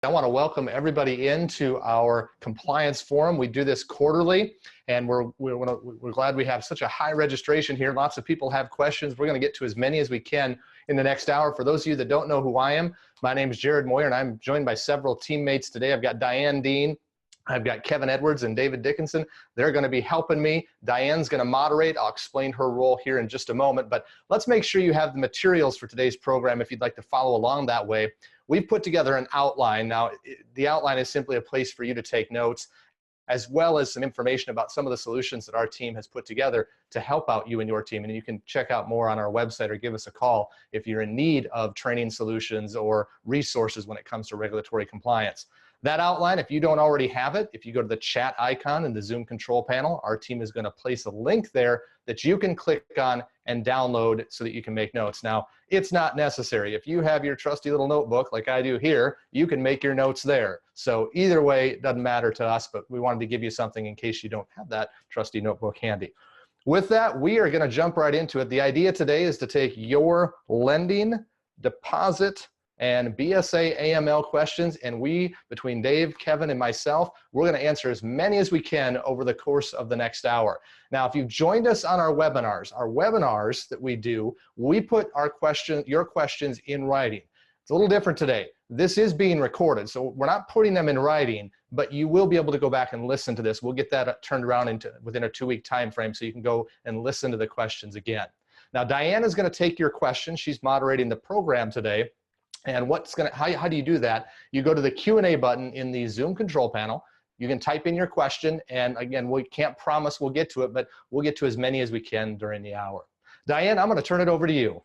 I want to welcome everybody into our compliance forum. We do this quarterly, and we're glad we have such a high registration here. Lots of people have questions. We're going to get to as many as we can in the next hour. For those of you that don't know who I am, my name is Jerod Moyer, and I'm joined by several teammates today. I've got Diane Dean, I've got Kevin Edwards and David Dickinson. They're going to be helping me. Diane's going to moderate. I'll explain her role here in just a moment, but let's make sure you have the materials for today's program if you'd like to follow along that way. We've put together an outline. Now, the outline is simply a place for you to take notes, as well as some information about some of the solutions that our team has put together to help out you and your team. And you can check out more on our website or give us a call if you're in need of training solutions or resources when it comes to regulatory compliance. That outline, if you don't already have it, if you go to the chat icon in the Zoom control panel, our team is going to place a link there that you can click on and download so that you can make notes. Now, it's not necessary. If you have your trusty little notebook like I do here, you can make your notes there. So either way, it doesn't matter to us, but we wanted to give you something in case you don't have that trusty notebook handy. With that, we are going to jump right into it. The idea today is to take your lending, deposit, and BSA AML questions, and we, between Dave, Kevin, and myself, we're going to answer as many as we can over the course of the next hour. Now, if you've joined us on our webinars that we do, we put your questions in writing. It's a little different today. This is being recorded, so we're not putting them in writing, but you will be able to go back and listen to this. We'll get that turned around within a 2-week time frame, so you can go and listen to the questions again. Now, Diane is going to take your questions. She's moderating the program today. And how do you do that? You go to the Q&A button in the Zoom control panel. You can type in your question, and again, we can't promise we'll get to it, but we'll get to as many as we can during the hour. Diane, I'm going to turn it over to you.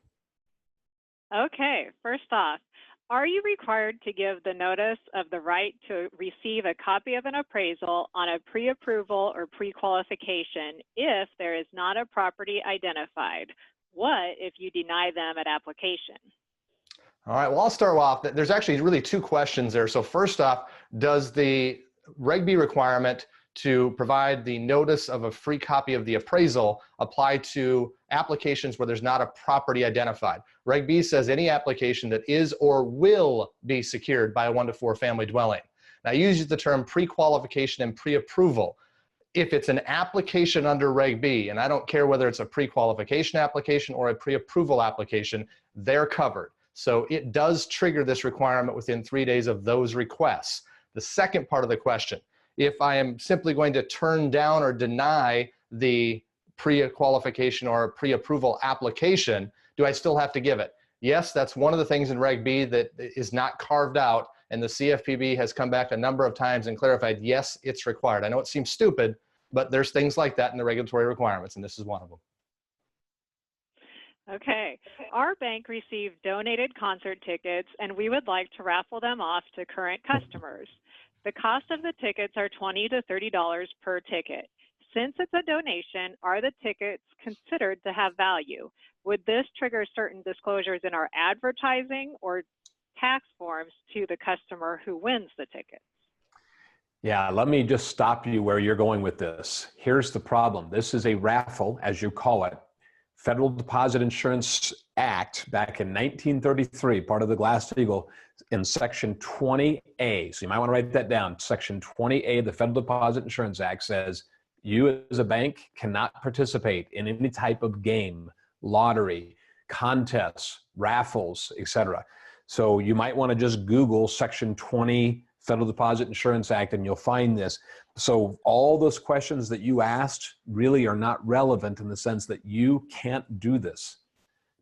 Okay, first off, are you required to give the notice of the right to receive a copy of an appraisal on a pre-approval or pre-qualification if there is not a property identified? What if you deny them at application? All right, well, I'll start off. There's actually really two questions there. So first off, does the Reg B requirement to provide the notice of a free copy of the appraisal apply to applications where there's not a property identified? Reg B says any application that is or will be secured by a 1 to 4 family dwelling. Now, I use the term pre-qualification and pre-approval. If it's an application under Reg B, and I don't care whether it's a pre-qualification application or a pre-approval application, they're covered. So it does trigger this requirement within 3 days of those requests. The second part of the question, if I am simply going to turn down or deny the pre-qualification or pre-approval application, do I still have to give it? Yes, that's one of the things in Reg B that is not carved out, and the CFPB has come back a number of times and clarified, yes, it's required. I know it seems stupid, but there's things like that in the regulatory requirements, and this is one of them. Okay, our bank received donated concert tickets and we would like to raffle them off to current customers. The cost of the tickets are $20 to $30 per ticket. Since it's a donation, are the tickets considered to have value? Would this trigger certain disclosures in our advertising or tax forms to the customer who wins the ticket? Yeah, let me just stop you where you're going with this. Here's the problem. This is a raffle, as you call it. Federal Deposit Insurance Act back in 1933, part of the Glass-Steagall, in Section 20A. So you might want to write that down. Section 20A of the Federal Deposit Insurance Act says you as a bank cannot participate in any type of game, lottery, contests, raffles, etc. So you might want to just Google Section 20 Federal Deposit Insurance Act and you'll find this. So all those questions that you asked really are not relevant in the sense that you can't do this.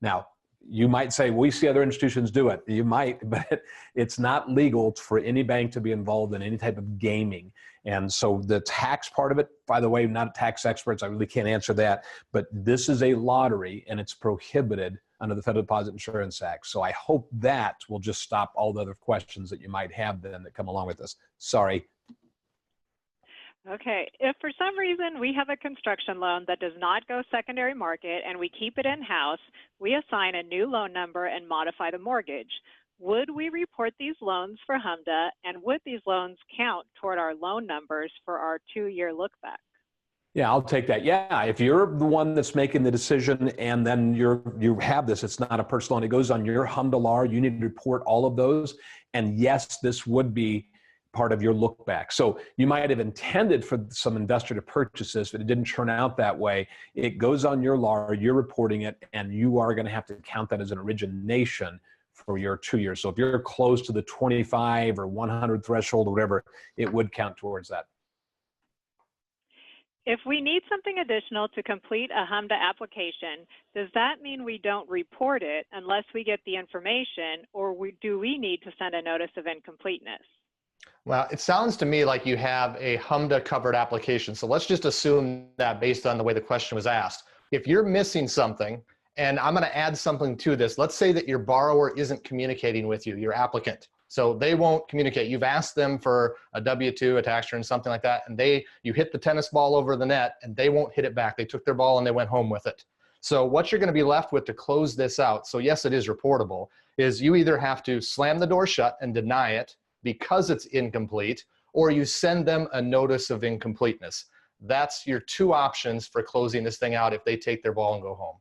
Now, you might say, we see other institutions do it. You might, but it's not legal for any bank to be involved in any type of gaming. And so the tax part of it, by the way, I'm not a tax expert, so I really can't answer that, but this is a lottery and it's prohibited under the Federal Deposit Insurance Act. So I hope that will just stop all the other questions that you might have then that come along with this. Sorry. Okay, if for some reason we have a construction loan that does not go secondary market and we keep it in-house, we assign a new loan number and modify the mortgage. Would we report these loans for HMDA, and would these loans count toward our loan numbers for our 2-year look back? Yeah, I'll take that. Yeah, if you're the one that's making the decision and then you have this, it's not a personal loan, it goes on your HMDA, you need to report all of those. And yes, this would be part of your look back. So you might have intended for some investor to purchase this, but it didn't turn out that way. It goes on your LAR, you're reporting it, and you are going to have to count that as an origination for your 2 years. So if you're close to the 25 or 100 threshold or whatever, it would count towards that. If we need something additional to complete a HMDA application, does that mean we don't report it unless we get the information, or do we need to send a notice of incompleteness? Well, it sounds to me like you have a HMDA covered application. So let's just assume that based on the way the question was asked. If you're missing something, and I'm going to add something to this, let's say that your borrower isn't communicating with you, your applicant. So they won't communicate. You've asked them for a W-2, a tax return, something like that, and you hit the tennis ball over the net and they won't hit it back. They took their ball and they went home with it. So what you're going to be left with to close this out, so yes, it is reportable, is you either have to slam the door shut and deny it because it's incomplete, or you send them a notice of incompleteness. That's your two options for closing this thing out if they take their ball and go home.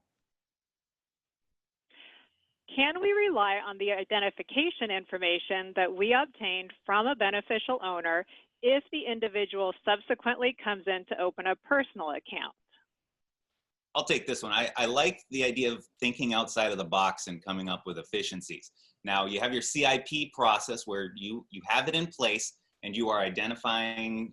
Can we rely on the identification information that we obtained from a beneficial owner if the individual subsequently comes in to open a personal account? I'll take this one. I like the idea of thinking outside of the box and coming up with efficiencies. Now, you have your CIP process where you have it in place and you are identifying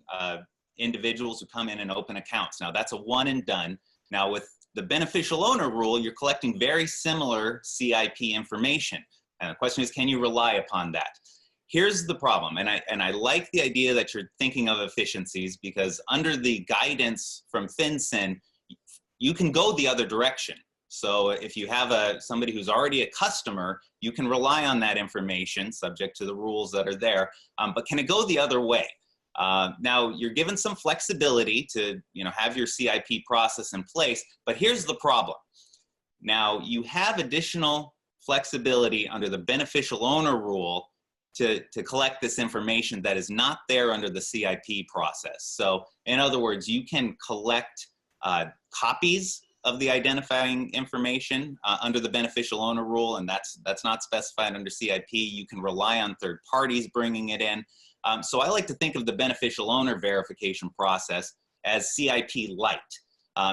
individuals who come in and open accounts. Now, that's a one and done. Now, with the beneficial owner rule, you're collecting very similar CIP information. And the question is, can you rely upon that? Here's the problem, and I like the idea that you're thinking of efficiencies, because under the guidance from FinCEN, you can go the other direction. So if you have somebody who's already a customer, you can rely on that information subject to the rules that are there, but can it go the other way? Now, you're given some flexibility to have your CIP process in place, but here's the problem. Now, you have additional flexibility under the beneficial owner rule to collect this information that is not there under the CIP process. So in other words, you can collect copies of the identifying information under the beneficial owner rule, and that's not specified under CIP. You can rely on third parties bringing it in. So I like to think of the beneficial owner verification process as CIP light.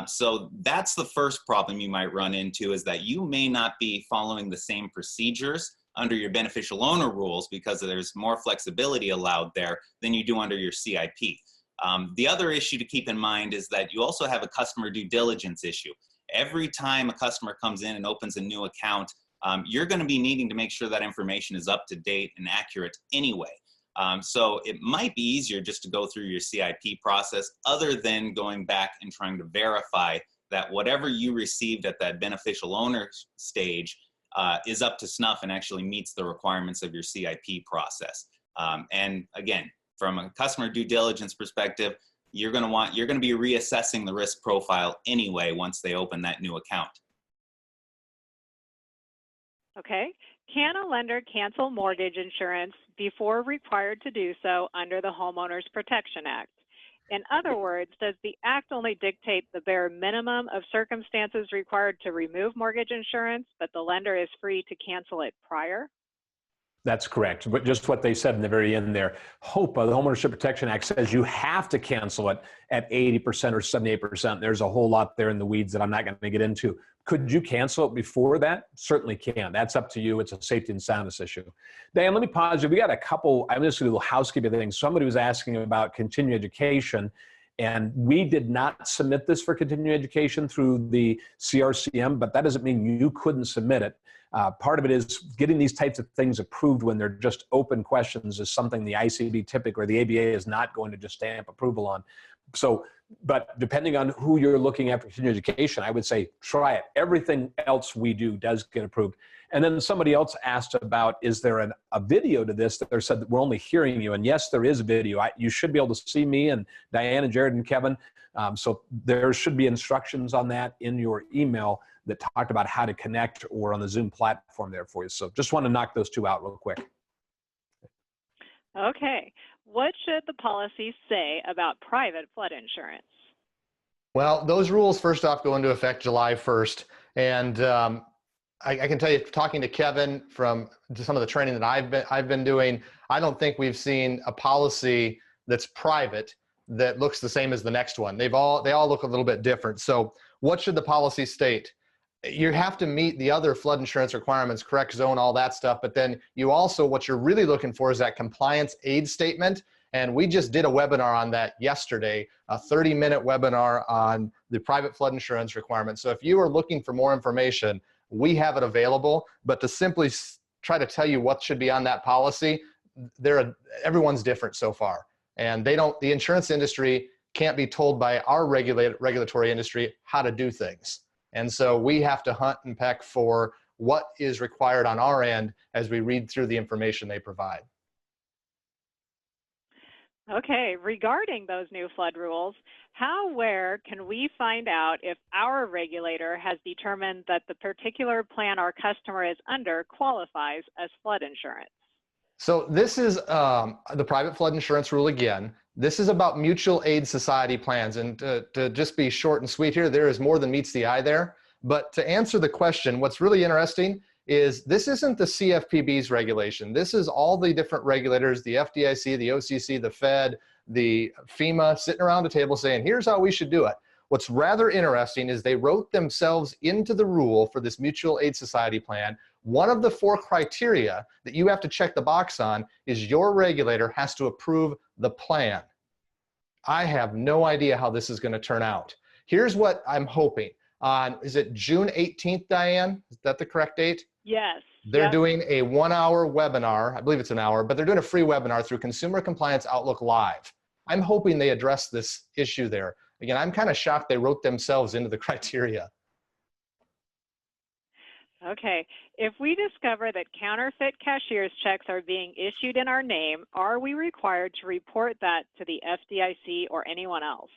So that's the first problem you might run into, is that you may not be following the same procedures under your beneficial owner rules because there's more flexibility allowed there than you do under your CIP. The other issue to keep in mind is that you also have a customer due diligence issue. Every time a customer comes in and opens a new account, you're going to be needing to make sure that information is up to date and accurate anyway. So it might be easier just to go through your CIP process, other than going back and trying to verify that whatever you received at that beneficial owner stage is up to snuff and actually meets the requirements of your CIP process. And again, from a customer due diligence perspective, you're going to be reassessing the risk profile anyway once they open that new account. Okay. Can a lender cancel mortgage insurance before required to do so under the Homeowners Protection Act? In other words, does the Act only dictate the bare minimum of circumstances required to remove mortgage insurance, but the lender is free to cancel it prior? That's correct. But just what they said in the very end there, HOPA, the Homeownership Protection Act, says you have to cancel it at 80% or 78%. There's a whole lot there in the weeds that I'm not going to get into. Could you cancel it before that? Certainly can. That's up to you. It's a safety and soundness issue. Diane, let me pause you. We got a couple, I'm just going to do a little housekeeping things. Somebody was asking about continuing education, and we did not submit this for continuing education through the CRCM, but that doesn't mean you couldn't submit it. Part of it is getting these types of things approved when they're just open questions is something the ICB typically, or the ABA, is not going to just stamp approval on. So, but depending on who you're looking at for continuing education, I would say try it. Everything else we do does get approved. And then somebody else asked about, is there a video to this? That they said that we're only hearing you. And yes, there is a video. You should be able to see me and Diane and Jerod and Kevin. So there should be instructions on that in your email that talked about how to connect, or on the Zoom platform there for you. So just want to knock those two out real quick. Okay. What should the policy say about private flood insurance? Well, those rules first off go into effect July 1st. And I can tell you, talking to Kevin from some of the training that I've been doing, I don't think we've seen a policy that's private that looks the same as the next one. They all look a little bit different. So what should the policy state? You have to meet the other flood insurance requirements, correct zone, all that stuff. But then you also, what you're really looking for is that compliance aid statement. And we just did a webinar on that yesterday, a 30-minute webinar on the private flood insurance requirements. So if you are looking for more information, we have it available. But to simply try to tell you what should be on that policy, everyone's different so far. And the insurance industry can't be told by our regulatory industry how to do things. And so we have to hunt and peck for what is required on our end as we read through the information they provide. Okay, regarding those new flood rules, where can we find out if our regulator has determined that the particular plan our customer is under qualifies as flood insurance? So this is the private flood insurance rule again. This is about mutual aid society plans. And to just be short and sweet here, there is more than meets the eye there. But to answer the question, what's really interesting is this isn't the CFPB's regulation. This is all the different regulators, the FDIC, the OCC, the Fed, the FEMA, sitting around a table saying, here's how we should do it. What's rather interesting is they wrote themselves into the rule for this mutual aid society plan. One of the 4 criteria that you have to check the box on is your regulator has to approve the plan. I have no idea how this is going to turn out. Here's what I'm hoping. Is it June 18th, Diane? Is that the correct date? Yes. They're doing a 1-hour webinar. I believe it's an hour, but they're doing a free webinar through Consumer Compliance Outlook Live. I'm hoping they address this issue there. Again, I'm kind of shocked they wrote themselves into the criteria. Okay, if we discover that counterfeit cashier's checks are being issued in our name, are we required to report that to the FDIC or anyone else?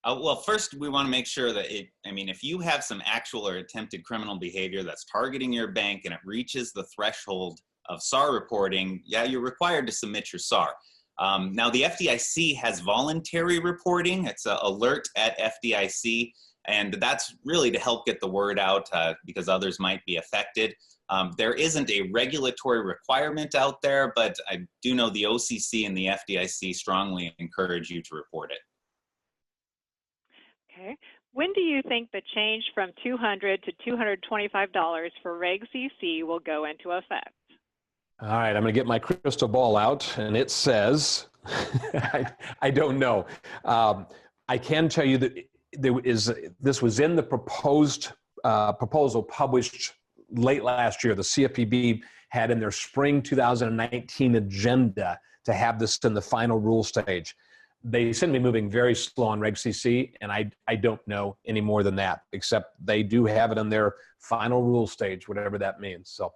Well, first, we want to make sure that if you have some actual or attempted criminal behavior that's targeting your bank and it reaches the threshold of SAR reporting, yeah, you're required to submit your SAR. Now, the FDIC has voluntary reporting. It's an alert at FDIC, and that's really to help get the word out because others might be affected. There isn't a regulatory requirement out there, but I do know the OCC and the FDIC strongly encourage you to report it. Okay. When do you think the change from $200 to $225 for Reg CC will go into effect? All right, I'm going to get my crystal ball out, and it says, I don't know. I can tell you that this was in the proposal published late last year. The CFPB had in their spring 2019 agenda to have this in the final rule stage. They seem to be moving very slow on Reg CC, and I don't know any more than that, except they do have it in their final rule stage, whatever that means. So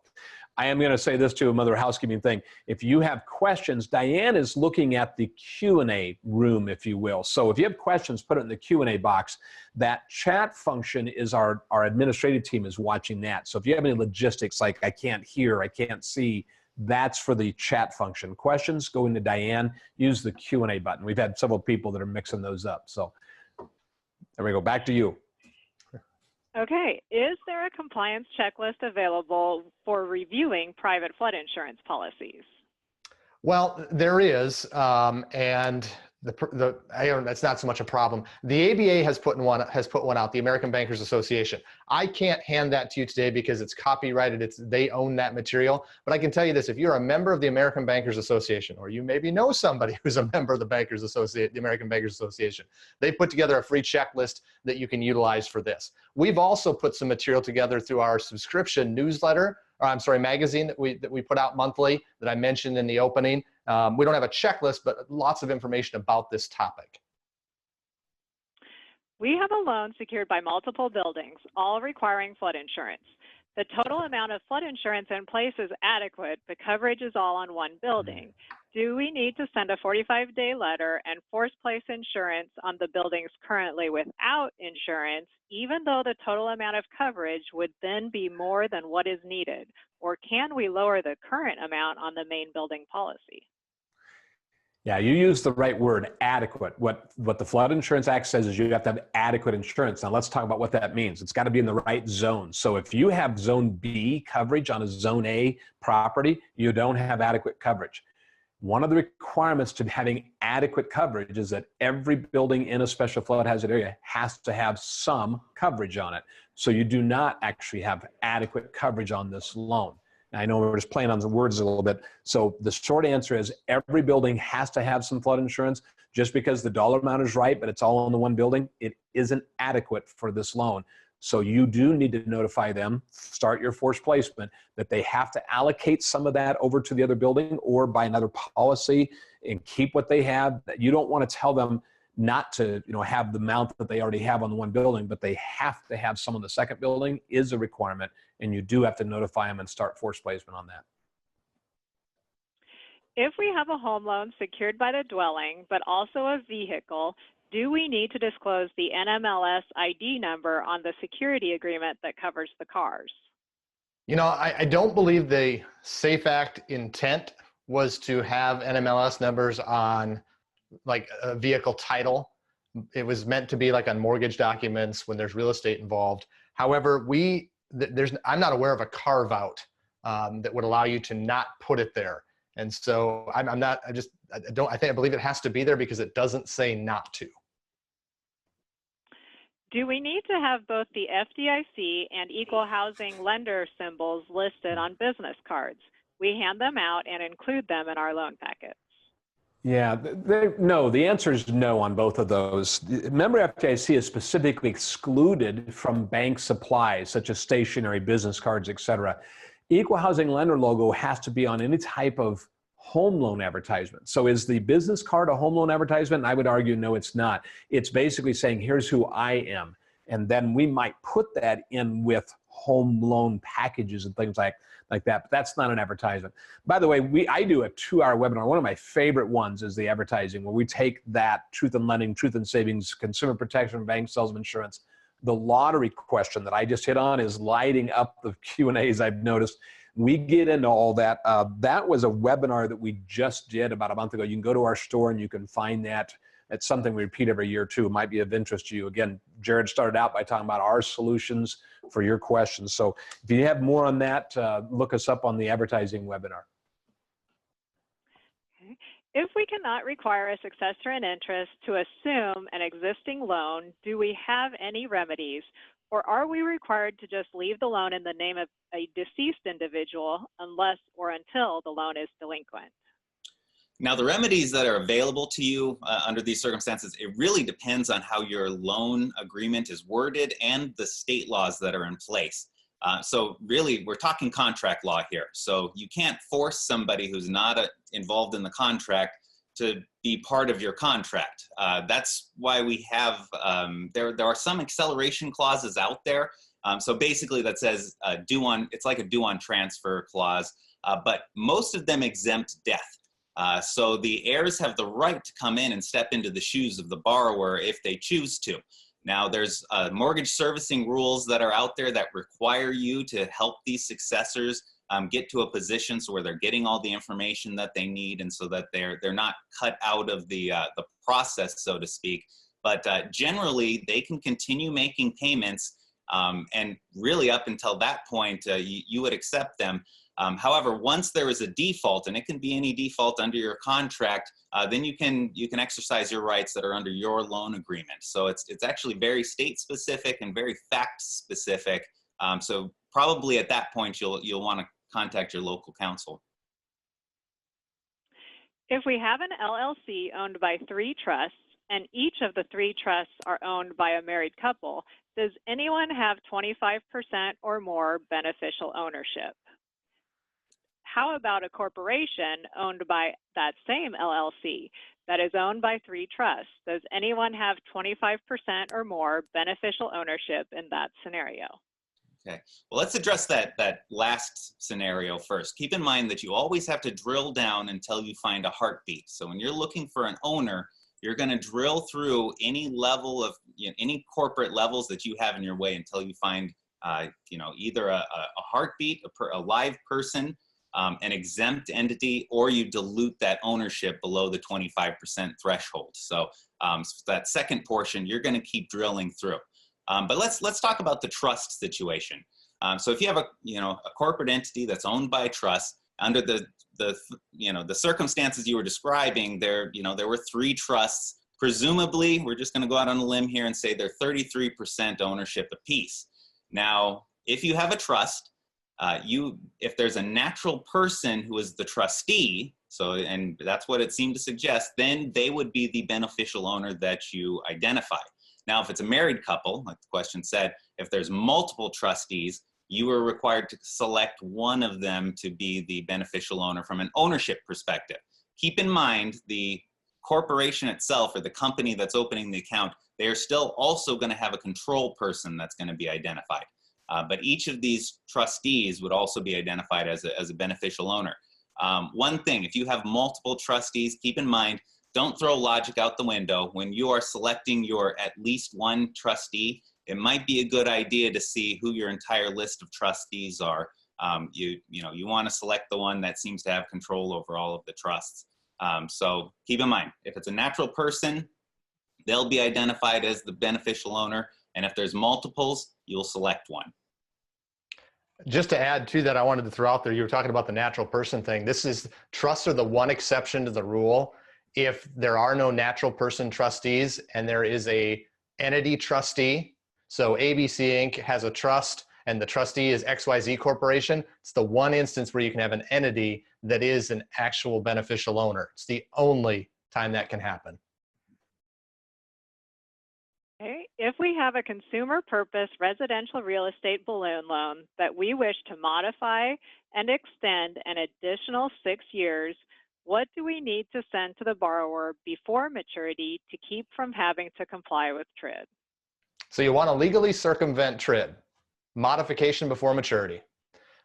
I am going to say this too, another housekeeping thing. If you have questions, Diane is looking at the Q&A room, if you will. So if you have questions, put it in the Q&A box. That chat function is our administrative team is watching that. So if you have any logistics like I can't hear, I can't see, that's for the chat function. Questions, go into Diane, use the Q&A button. We've had several people that are mixing those up. So there we go, back to you. Okay, is there a compliance checklist available for reviewing private flood insurance policies? Well, there is, and that's not so much a problem. The ABA has put one out, the American Bankers Association. I can't hand that to you today because it's copyrighted. They own that material. But I can tell you this: if you're a member of the American Bankers Association, or you maybe know somebody who's a member of the American Bankers Association, they put together a free checklist that you can utilize for this. We've also put some material together through our subscription newsletter. Magazine that we put out monthly that I mentioned in the opening. We don't have a checklist, but lots of information about this topic. We have a loan secured by multiple buildings, all requiring flood insurance. The total amount of flood insurance in place is adequate, but coverage is all on one building. Do we need to send a 45-day letter and force place insurance on the buildings currently without insurance, even though the total amount of coverage would then be more than what is needed? Or can we lower the current amount on the main building policy? Yeah, you use the right word, adequate. What the Flood Insurance Act says is you have to have adequate insurance. Now let's talk about what that means. It's got to be in the right zone. So if you have Zone B coverage on a Zone A property, you don't have adequate coverage. One of the requirements to having adequate coverage is that every building in a special flood hazard area has to have some coverage on it. So you do not actually have adequate coverage on this loan. I know we're just playing on the words a little bit. So the short answer is every building has to have some flood insurance. Just because the dollar amount is right, but it's all in the one building, it isn't adequate for this loan. So you do need to notify them, start your forced placement, that they have to allocate some of that over to the other building or buy another policy and keep what they have. You don't want to tell them not to, have the amount that they already have on the one building, but they have to have some on the second building is a requirement, and you do have to notify them and start forced placement on that. If we have a home loan secured by the dwelling, but also a vehicle, do we need to disclose the NMLS ID number on the security agreement that covers the cars? I don't believe the SAFE Act intent was to have NMLS numbers on like a vehicle title. It was meant to be like on mortgage documents when there's real estate involved. However, I'm not aware of a carve out that would allow you to not put it there. And so I believe it has to be there because it doesn't say not to. Do we need to have both the FDIC and equal housing lender symbols listed on business cards? We hand them out and include them in our loan packets. Yeah, no, the answer is no on both of those. Remember, FDIC is specifically excluded from bank supplies, such as stationery, business cards, et cetera. Equal housing lender logo has to be on any type of home loan advertisement. So is the business card a home loan advertisement? I would argue, no, it's not. It's basically saying, here's who I am. And then we might put that in with home loan packages and things like that, but that's not an advertisement. By the way, I do a 2-hour webinar. One of my favorite ones is the advertising, where we take that truth in lending, truth in savings, consumer protection, bank sales of insurance. The lottery question that I just hit on is lighting up the Q&As, I've noticed. We get into all that. That was a webinar that we just did about a month ago. You can go to our store and you can find that. It's something we repeat every year too. It might be of interest to you. Again, Jerod started out by talking about our solutions for your questions. So if you have more on that, look us up on the advertising webinar. Okay. If we cannot require a successor in interest to assume an existing loan, do we have any remedies, or are we required to just leave the loan in the name of a deceased individual unless or until the loan is delinquent? Now, the remedies that are available to you under these circumstances, it really depends on how your loan agreement is worded and the state laws that are in place. So really, we're talking contract law here. So you can't force somebody who's not involved in the contract to be part of your contract. That's why we have, there are some acceleration clauses out there. So basically that says it's like a due on transfer clause, but most of them exempt death. So the heirs have the right to come in and step into the shoes of the borrower if they choose to. Now, there's mortgage servicing rules that are out there that require you to help these successors get to a position so where they're getting all the information that they need, and so that they're not cut out of the process, so to speak. But generally, they can continue making payments, and really up until that point, you would accept them. However, once there is a default, and it can be any default under your contract, then you can exercise your rights that are under your loan agreement. So it's actually very state specific and very fact specific. So probably at that point you'll want to contact your local counsel. If we have an LLC owned by 3 trusts and each of the 3 trusts are owned by a married couple, does anyone have 25% or more beneficial ownership? How about a corporation owned by that same LLC that is owned by 3 trusts? Does anyone have 25% or more beneficial ownership in that scenario? Okay, well, let's address that last scenario first. Keep in mind that you always have to drill down until you find a heartbeat. So when you're looking for an owner, you're going to drill through any level of, any corporate levels that you have in your way until you find, either a heartbeat, a live person, an exempt entity, or you dilute that ownership below the 25% threshold. So that second portion, you're going to keep drilling through. But let's talk about the trust situation. So if you have a corporate entity that's owned by a trust, under the circumstances you were describing, there were 3 trusts. Presumably, we're just going to go out on a limb here and say they're 33% ownership apiece. Now, if you have a trust, if there's a natural person who is the trustee, and that's what it seemed to suggest, then they would be the beneficial owner that you identify. Now, if it's a married couple, like the question said, if there's multiple trustees, you are required to select one of them to be the beneficial owner from an ownership perspective. Keep in mind, the corporation itself, or the company that's opening the account, they are still also going to have a control person that's going to be identified. But each of these trustees would also be identified as a beneficial owner. One thing, if you have multiple trustees, keep in mind, don't throw logic out the window. When you are selecting your at least one trustee, it might be a good idea to see who your entire list of trustees are. You want to select the one that seems to have control over all of the trusts. So keep in mind, if it's a natural person, they'll be identified as the beneficial owner. And if there's multiples, you'll select one. Just to add to that, I wanted to throw out there, you were talking about the natural person thing. Trusts are the one exception to the rule. If there are no natural person trustees and there is a entity trustee, so ABC Inc. has a trust and the trustee is XYZ Corporation, it's the one instance where you can have an entity that is an actual beneficial owner. It's the only time that can happen. Okay. If we have a consumer purpose residential real estate balloon loan that we wish to modify and extend an additional 6 years, what do we need to send to the borrower before maturity to keep from having to comply with TRID? So you want to legally circumvent TRID, modification before maturity.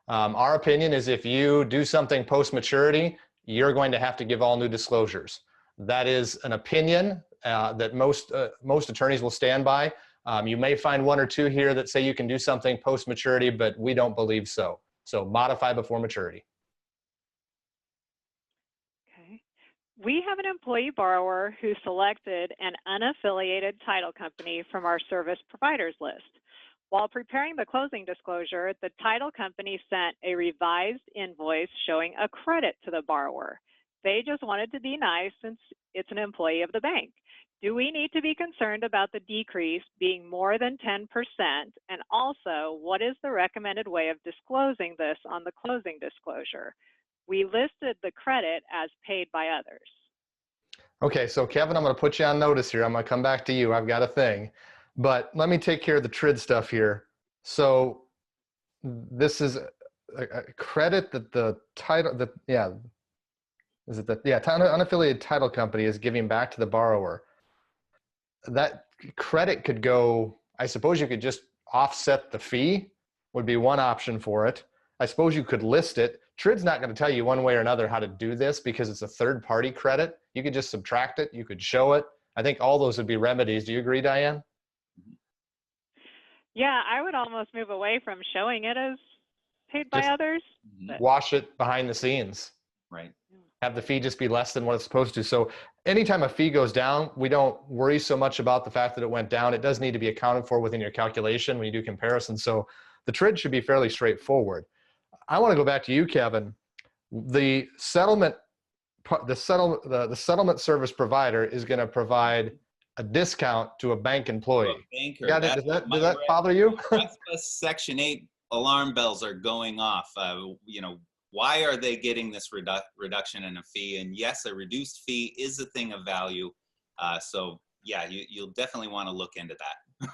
Our opinion is if you do something post-maturity, you're going to have to give all new disclosures. That is an opinion that most attorneys will stand by. You may find 1 or 2 here that say you can do something post-maturity, but we don't believe so. So modify before maturity. Okay. We have an employee borrower who selected an unaffiliated title company from our service providers list. While preparing the closing disclosure, the title company sent a revised invoice showing a credit to the borrower. They just wanted to be nice since it's an employee of the bank. Do we need to be concerned about the decrease being more than 10%? And also, what is the recommended way of disclosing this on the closing disclosure? We listed the credit as paid by others. Okay, so Kevin, I'm going to put you on notice here. I'm going to come back to you. I've got a thing. But let me take care of the TRID stuff here. So this is a credit that the title, unaffiliated title company is giving back to the borrower. That credit could go, I suppose you could just offset the fee, would be one option for it. I suppose you could list it. TRID's not going to tell you one way or another how to do this because it's a third-party credit. You could just subtract it. You could show it. I think all those would be remedies. Do you agree, Diane? Yeah, I would almost move away from showing it as paid by others. Wash it behind the scenes. Right. Have the fee just be less than what it's supposed to. So anytime a fee goes down, we don't worry so much about the fact that it went down. It does need to be accounted for within your calculation when you do comparisons. So the TRID should be fairly straightforward. I want to go back to you, Kevin. The settlement service provider is going to provide a discount to a bank employee. Banker, does that bother you? Section 8 alarm bells are going off. Why are they getting this reduction in a fee? And yes, a reduced fee is a thing of value. So yeah, you'll definitely want to look into that.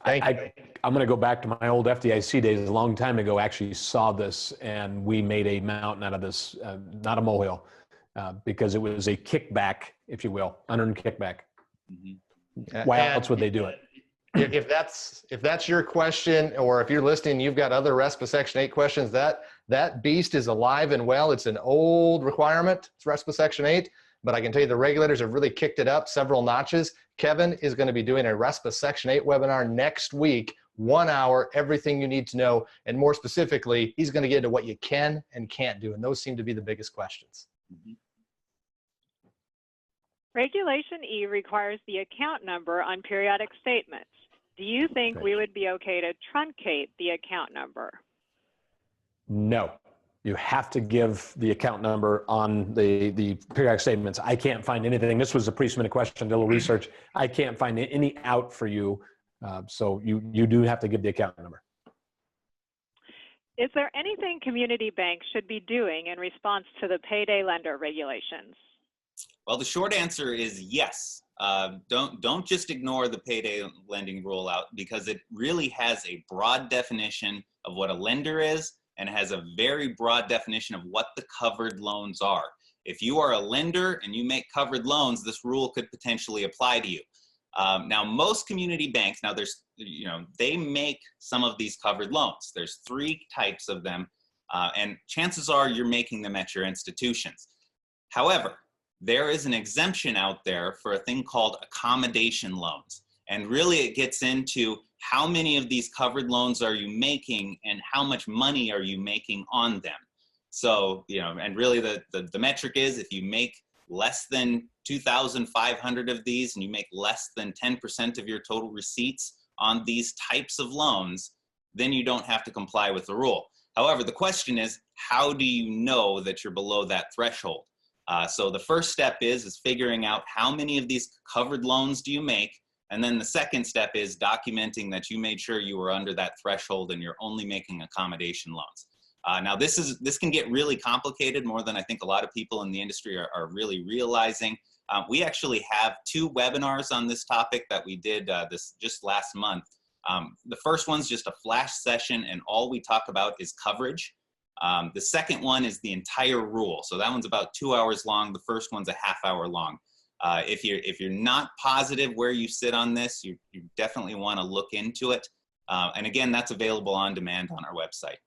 I'm going to go back to my old FDIC days. A long time ago, actually saw this, and we made a mountain out of this, not a molehill, because it was a kickback, if you will, unearned kickback. Mm-hmm. Why else would they do it? If that's your question, or if you're listening, you've got other RESPA Section 8 questions, that beast is alive and well. It's an old requirement. It's RESPA Section 8, but I can tell you the regulators have really kicked it up several notches. Kevin is going to be doing a RESPA Section 8 webinar next week 1 hour, everything you need to know. And more specifically, he's going to get into what you can and can't do. And those seem to be the biggest questions. Regulation E requires the account number on periodic statements. Do you think we would be okay to truncate the account number? No. You have to give the account number on the periodic statements. I can't find anything. This was a pre-submitted question, did a little research. I can't find any out for you. So you do have to give the account number. Is there anything community banks should be doing in response to the payday lender regulations? Well, the short answer is yes. Don't just ignore the payday lending rule out, because it really has a broad definition of what a lender is, and has a very broad definition of what the covered loans are. If you are a lender and you make covered loans, this rule could potentially apply to you. Now, most community banks, now there's, they make some of these covered loans. There's 3 types of them, and chances are you're making them at your institutions. However, there is an exemption out there for a thing called accommodation loans. And really it gets into how many of these covered loans are you making and how much money are you making on them. So, and really the metric is if you make less than 2,500 of these and you make less than 10% of your total receipts on these types of loans, then you don't have to comply with the rule. However, the question is, how do you know that you're below that threshold? So the first step is figuring out how many of these covered loans do you make. And then the second step is documenting that you made sure you were under that threshold and you're only making accommodation loans. Now this can get really complicated, more than I think a lot of people in the industry are really realizing. We actually have 2 webinars on this topic that we did just last month. The first one's just a flash session and all we talk about is coverage. The second one is the entire rule. So that one's about 2 hours long. The first one's a half hour long. If you're not positive where you sit on this, you definitely want to look into it. And again, that's available on demand on our website.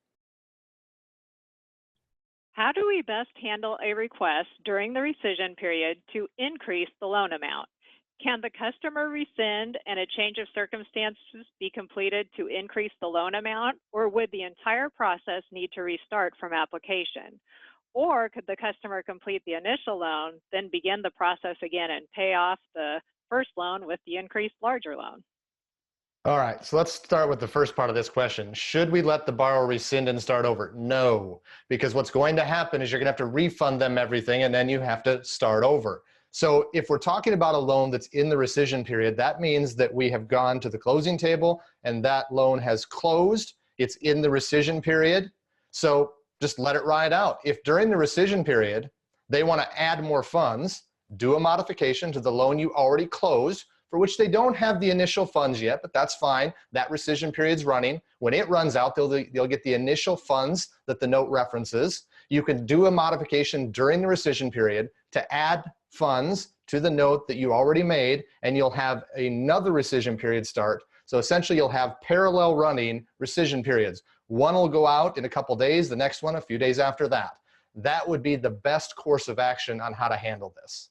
How do we best handle a request during the rescission period to increase the loan amount? Can the customer rescind and a change of circumstances be completed to increase the loan amount, or would the entire process need to restart from application? Or could the customer complete the initial loan, then begin the process again and pay off the first loan with the increased larger loan? All right, so let's start with the first part of this question. Should we let the borrower rescind and start over? No, because what's going to happen is you're going to have to refund them everything and then you have to start over. So if we're talking about a loan that's in the rescission period, that means that we have gone to the closing table and that loan has closed. It's in the rescission period. So just let it ride out. If during the rescission period, they want to add more funds, do a modification to the loan you already closed, for which they don't have the initial funds yet, but that's fine. That rescission period's running. When it runs out, they'll get the initial funds that the note references. You can do a modification during the rescission period to add funds to the note that you already made, and you'll have another rescission period start. So essentially you'll have parallel running rescission periods. One will go out in a couple days, the next one a few days after that. That would be the best course of action on how to handle this.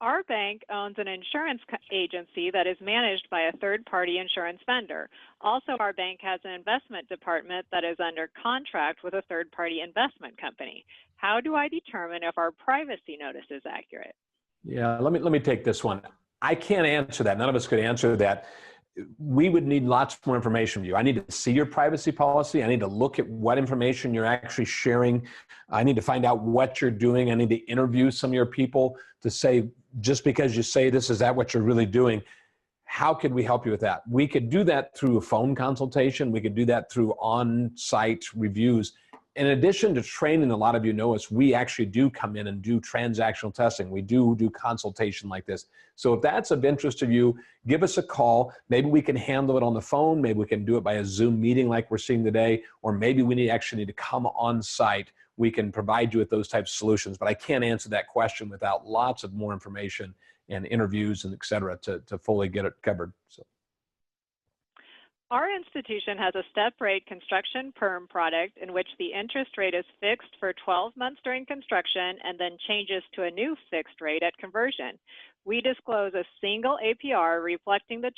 Our bank owns an insurance agency that is managed by a third-party insurance vendor. Also, our bank has an investment department that is under contract with a third-party investment company. How do I determine if our privacy notice is accurate? Yeah, let me take this one. I can't answer that. None of us could answer that. We would need lots more information from you. I need to see your privacy policy. I need to look at what information you're actually sharing. I need to find out what you're doing. I need to interview some of your people to say, just because you say this, is that what you're really doing? How could we help you with that? We could do that through a phone consultation. We could do that through on-site reviews. In addition to training, a lot of you know us, we actually do come in and do transactional testing. We do consultation like this. So if that's of interest to you, give us a call. Maybe we can handle it on the phone. Maybe we can do it by a Zoom meeting like we're seeing today, or maybe we actually need to come on site. We can provide you with those types of solutions, but I can't answer that question without lots of more information and interviews and et cetera to fully get it covered. So. Our institution has a step rate construction perm product in which the interest rate is fixed for 12 months during construction and then changes to a new fixed rate at conversion. We disclose a single APR reflecting the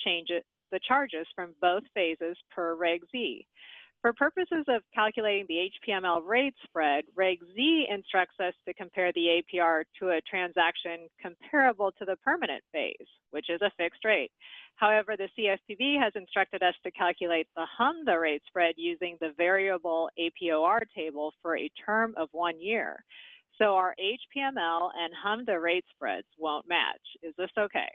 the charges from both phases per Reg Z. For purposes of calculating the HPML rate spread, Reg Z instructs us to compare the APR to a transaction comparable to the permanent phase, which is a fixed rate. However, the CFPB has instructed us to calculate the HMDA rate spread using the variable APOR table for a term of 1 year. So our HPML and HMDA rate spreads won't match. Is this okay?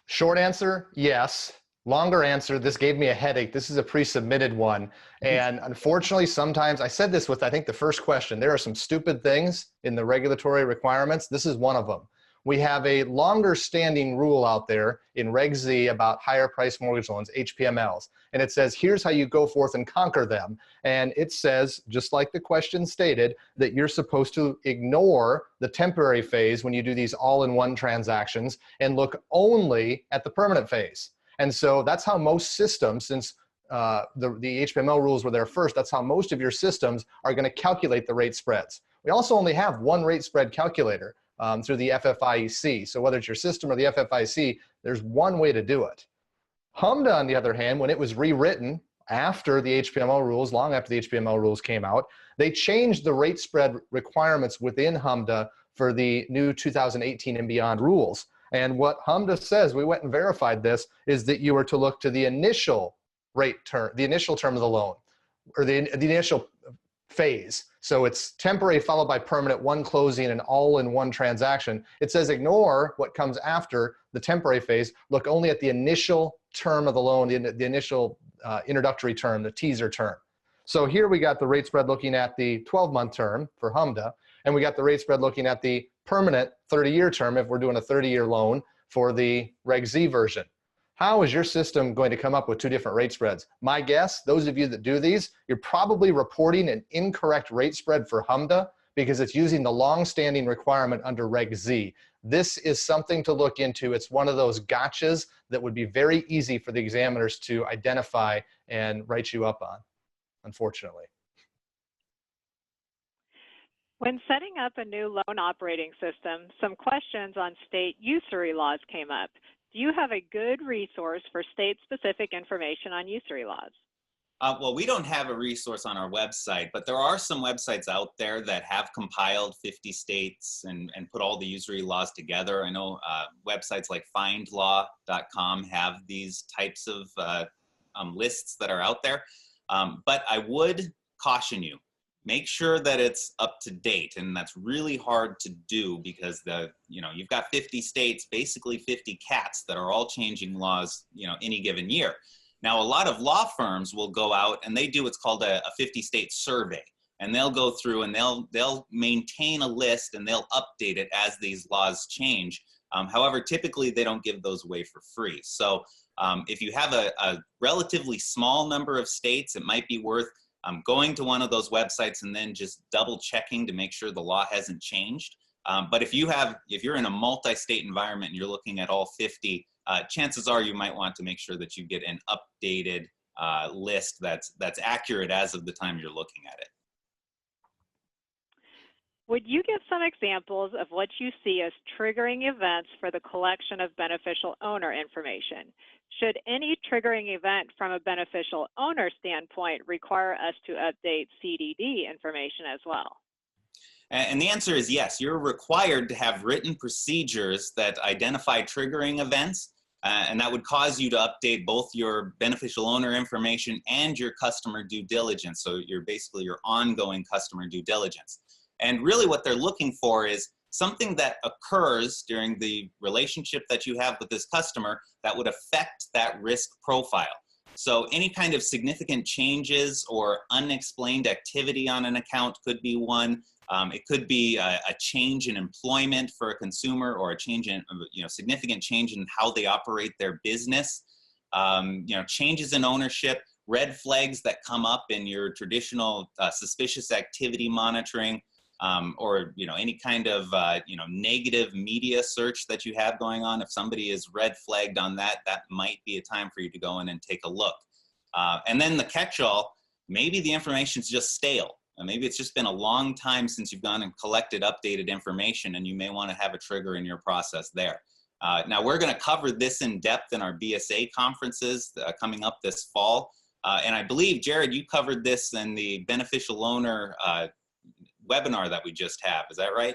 Short answer, yes. Longer answer, this gave me a headache. This is a pre-submitted one. And unfortunately, sometimes, I said this with, I think, the first question, there are some stupid things in the regulatory requirements. This is one of them. We have a longer standing rule out there in Reg Z about higher price mortgage loans, HPMLs. And it says, here's how you go forth and conquer them. And it says, just like the question stated, that you're supposed to ignore the temporary phase when you do these all-in-one transactions and look only at the permanent phase. And so that's how most systems, since the HPML rules were there first, that's how most of your systems are going to calculate the rate spreads. We also only have one rate spread calculator through the FFIEC. So whether it's your system or the FFIEC, there's one way to do it. HMDA, on the other hand, when it was rewritten after the HPML rules, long after the HPML rules came out, they changed the rate spread requirements within HMDA for the new 2018 and beyond rules. And what HMDA says, we went and verified this, is that you are to look to the initial rate term, the initial term of the loan, or the initial phase. So it's temporary followed by permanent, one closing, and all-in-one transaction. It says ignore what comes after the temporary phase. Look only at the initial term of the loan, the initial introductory term, the teaser term. So here we got the rate spread looking at the 12-month term for HMDA, and we got the rate spread looking at the permanent 30-year term if we're doing a 30-year loan for the Reg Z version. How is your system going to come up with two different rate spreads? My guess, those of you that do these, you're probably reporting an incorrect rate spread for HMDA because it's using the long-standing requirement under Reg Z. This is something to look into. It's one of those gotchas that would be very easy for the examiners to identify and write you up on, unfortunately. When setting up a new loan operating system, some questions on state usury laws came up. Do you have a good resource for state-specific information on usury laws? Well, we don't have a resource on our website, but there are some websites out there that have compiled 50 states and put all the usury laws together. I know websites like findlaw.com have these types of lists that are out there, but I would caution you. Make sure that it's up to date, and that's really hard to do because you've got 50 states, basically 50 cats that are all changing laws, any given year. Now, a lot of law firms will go out and they do what's called a 50-state survey, and they'll go through and they'll maintain a list and they'll update it as these laws change. However, typically they don't give those away for free. So if you have a relatively small number of states, it might be worth going to one of those websites and then just double checking to make sure the law hasn't changed. But if you're in a multi-state environment and you're looking at all 50, chances are you might want to make sure that you get an updated list that's accurate as of the time you're looking at it. Would you give some examples of what you see as triggering events for the collection of beneficial owner information? Should any triggering event from a beneficial owner standpoint require us to update CDD information as well? And the answer is yes. You're required to have written procedures that identify triggering events, and that would cause you to update both your beneficial owner information and your customer due diligence. So basically your ongoing customer due diligence. And really what they're looking for is something that occurs during the relationship that you have with this customer that would affect that risk profile. So any kind of significant changes or unexplained activity on an account could be one. It could be a change in employment for a consumer, or a change in, significant change in how they operate their business. Changes in ownership, red flags that come up in your traditional suspicious activity monitoring. Or any kind of negative media search that you have going on. If somebody is red flagged on that, that might be a time for you to go in and take a look. And then the catch-all, maybe the information's just stale. Maybe it's just been a long time since you've gone and collected updated information, and you may want to have a trigger in your process there. Now, we're going to cover this in depth in our BSA conferences coming up this fall. And I believe, Jerod, you covered this in the beneficial owner webinar that we just have. Is that right?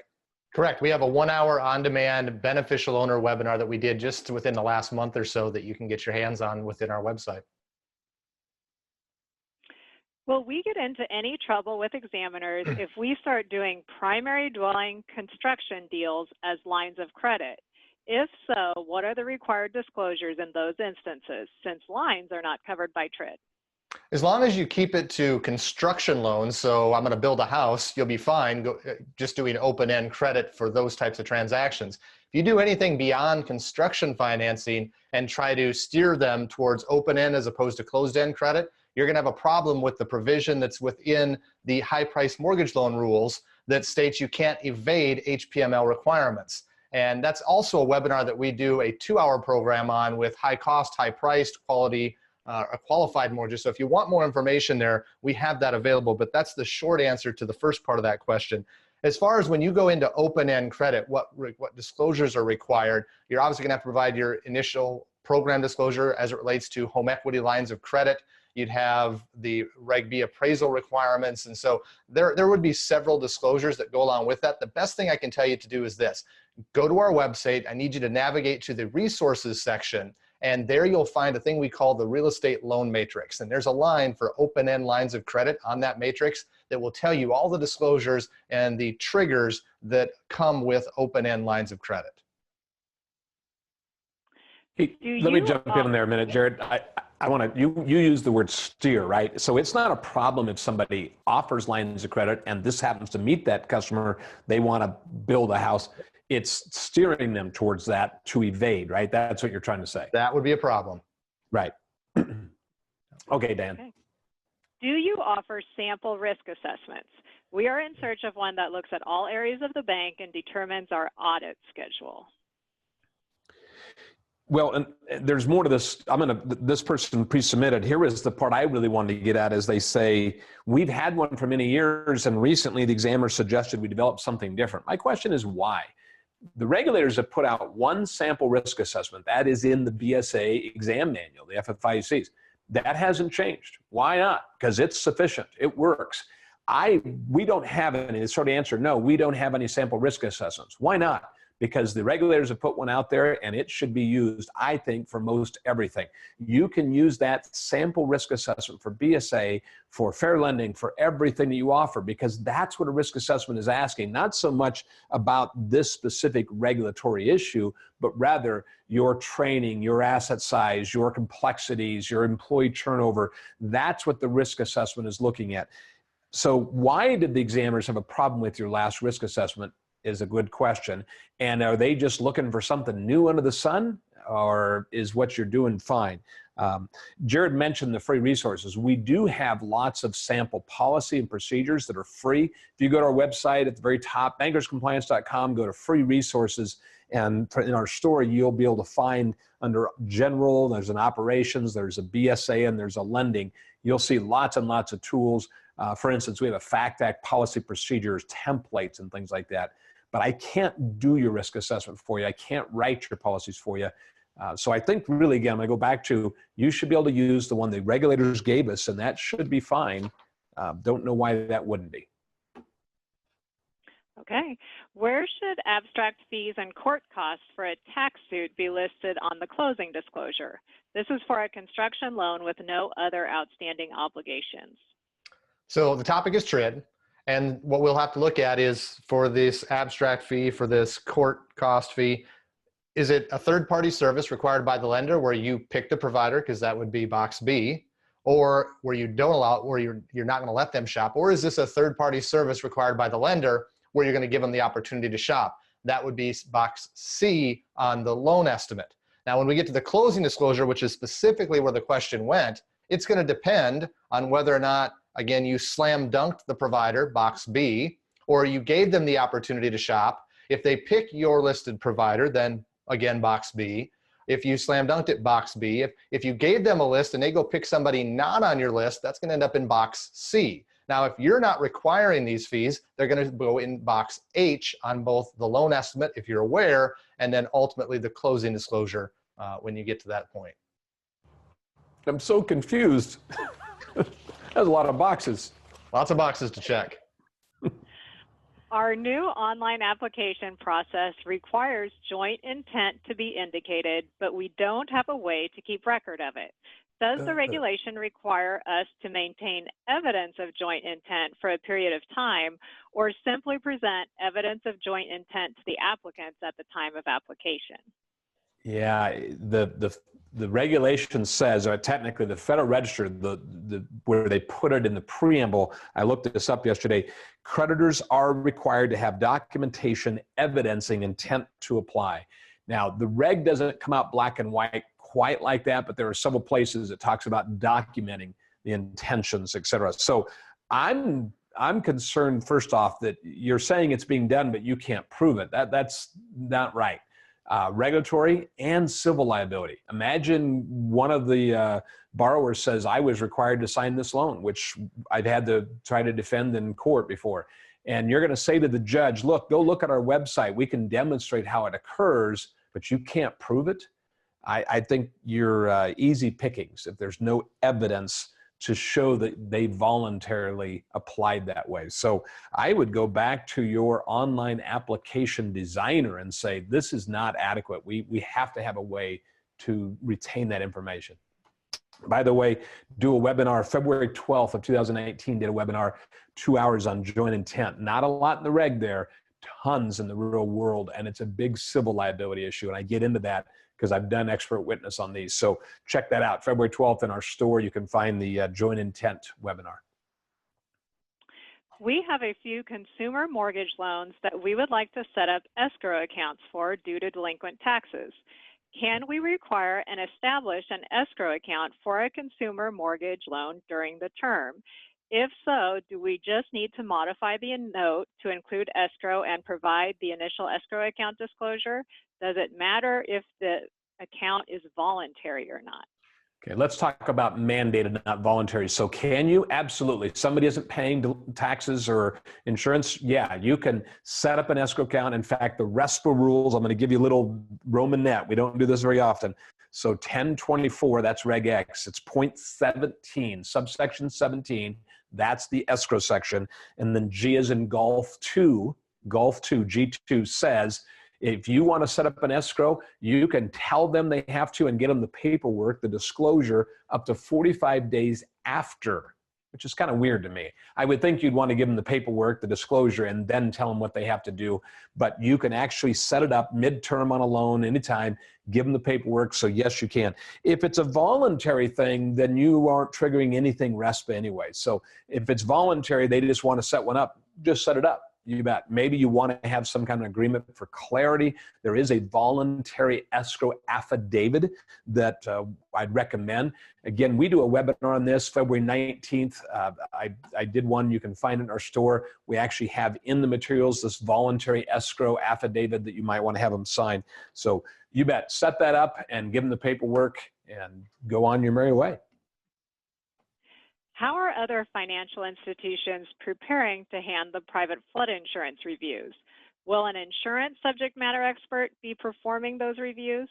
Correct. We have a 1-hour on-demand beneficial owner webinar that we did just within the last month or so that you can get your hands on within our website. Will we get into any trouble with examiners if we start doing primary dwelling construction deals as lines of credit? If so, what are the required disclosures in those instances, since lines are not covered by TRID? As long as you keep it to construction loans, so I'm going to build a house, you'll be fine just doing open-end credit for those types of transactions. If you do anything beyond construction financing and try to steer them towards open-end as opposed to closed-end credit, you're going to have a problem with the provision that's within the high-price mortgage loan rules that states you can't evade HPML requirements. And that's also a webinar that we do a 2-hour program on with high cost, high priced, quality, a qualified mortgage. So if you want more information there, we have that available, but that's the short answer to the first part of that question. As far as when you go into open-end credit, what disclosures are required, you're obviously gonna have to provide your initial program disclosure as it relates to home equity lines of credit. You'd have the Reg B appraisal requirements. And so there would be several disclosures that go along with that. The best thing I can tell you to do is this. Go to our website. I need you to navigate to the resources section. And there you'll find a thing we call the real estate loan matrix. And there's a line for open-end lines of credit on that matrix that will tell you all the disclosures and the triggers that come with open-end lines of credit. Hey, let me jump in there a minute, Jerod. I want to, you use the word steer, right? So it's not a problem if somebody offers lines of credit and this happens to meet that customer, they want to build a house. It's steering them towards that to evade, right? That's what you're trying to say. That would be a problem. Right. Okay, Dan. Okay. Do you offer sample risk assessments? We are in search of one that looks at all areas of the bank and determines our audit schedule. Well, and there's more to this. This person pre-submitted. Here is the part I really wanted to get at is they say, we've had one for many years and recently the examiner suggested we develop something different. My question is why? The regulators have put out one sample risk assessment. That is in the BSA exam manual, the FFIECs. That hasn't changed. Why not? Because it's sufficient. It works. We don't have any, the short answer, no, we don't have any sample risk assessments. Why not? Because the regulators have put one out there and it should be used, I think, for most everything. You can use that sample risk assessment for BSA, for fair lending, for everything that you offer, because that's what a risk assessment is asking. Not so much about this specific regulatory issue, but rather your training, your asset size, your complexities, your employee turnover. That's what the risk assessment is looking at. So why did the examiners have a problem with your last risk assessment is a good question. And are they just looking for something new under the sun, or is what you're doing fine? Jerod mentioned the free resources. We do have lots of sample policy and procedures that are free. If you go to our website at the very top, bankerscompliance.com, go to free resources, and in our store, you'll be able to find under general, there's an operations, there's a BSA, and there's a lending. You'll see lots and lots of tools. For instance, we have a FACT Act policy procedures, templates, and things like that. But I can't do your risk assessment for you. I can't write your policies for you. So I think really, again, I'm going to go back to, you should be able to use the one the regulators gave us, and that should be fine. Don't know why that wouldn't be. Okay. Where should abstract fees and court costs for a tax suit be listed on the closing disclosure? This is for a construction loan with no other outstanding obligations. So the topic is TRID. And what we'll have to look at is for this abstract fee, for this court cost fee, is it a third-party service required by the lender where you pick the provider, because that would be box B, or where you don't allow, where you're not going to let them shop, or is this a third-party service required by the lender where you're going to give them the opportunity to shop? That would be box C on the loan estimate. Now, when we get to the closing disclosure, which is specifically where the question went, it's going to depend on whether or not, again, you slam dunked the provider, box B, or you gave them the opportunity to shop. If they pick your listed provider, then again, box B. If you slam dunked it, box B. If you gave them a list and they go pick somebody not on your list, that's going to end up in box C. Now, if you're not requiring these fees, they're going to go in box H on both the loan estimate, if you're aware, and then ultimately the closing disclosure when you get to that point. I'm so confused. That's a lot of boxes. Lots of boxes to check. Our new online application process requires joint intent to be indicated, but we don't have a way to keep record of it. Does the regulation require us to maintain evidence of joint intent for a period of time, or simply present evidence of joint intent to the applicants at the time of application? Yeah, the regulation says, or technically the Federal Register, where they put it in the preamble, I looked this up yesterday, creditors are required to have documentation evidencing intent to apply. Now, the reg doesn't come out black and white quite like that, but there are several places it talks about documenting the intentions, et cetera. So I'm concerned, first off, that you're saying it's being done, but you can't prove it. That's not right. Regulatory and civil liability. Imagine one of the borrowers says, I was required to sign this loan, which I've had to try to defend in court before. And you're going to say to the judge, look, go look at our website. We can demonstrate how it occurs, but you can't prove it. I think you're easy pickings if there's no evidence to show that they voluntarily applied that way. So I would go back to your online application designer and say, this is not adequate. We have to have a way to retain that information. By the way, do a webinar, February 12th of 2018, did a webinar, 2 hours on joint intent. Not a lot in the reg there, tons in the real world, and it's a big civil liability issue. And I get into that because I've done expert witness on these. So check that out. February 12th in our store, you can find the joint intent webinar. We have a few consumer mortgage loans that we would like to set up escrow accounts for due to delinquent taxes. Can we require and establish an escrow account for a consumer mortgage loan during the term? If so, do we just need to modify the note to include escrow and provide the initial escrow account disclosure? Does it matter if the account is voluntary or not? Okay, let's talk about mandated, not voluntary. So can you? Absolutely. If somebody isn't paying taxes or insurance, yeah, you can set up an escrow account. In fact, the RESPA rules, I'm going to give you a little Romanette. We don't do this very often. So 1024, that's Reg X. It's point 17, subsection 17. That's the escrow section. And then G as in Golf 2, G2 says, if you want to set up an escrow, you can tell them they have to and get them the paperwork, the disclosure, up to 45 days after, which is kind of weird to me. I would think you'd want to give them the paperwork, the disclosure, and then tell them what they have to do. But you can actually set it up midterm on a loan anytime, give them the paperwork. So yes, you can. If it's a voluntary thing, then you aren't triggering anything RESPA anyway. So if it's voluntary, they just want to set one up, just set it up. You bet. Maybe you want to have some kind of agreement for clarity. There is a voluntary escrow affidavit that I'd recommend. Again, we do a webinar on this February 19th. I did one. You can find it in our store. We actually have in the materials this voluntary escrow affidavit that you might want to have them sign. So you bet. Set that up and give them the paperwork and go on your merry way. How are other financial institutions preparing to hand the private flood insurance reviews? Will an insurance subject matter expert be performing those reviews?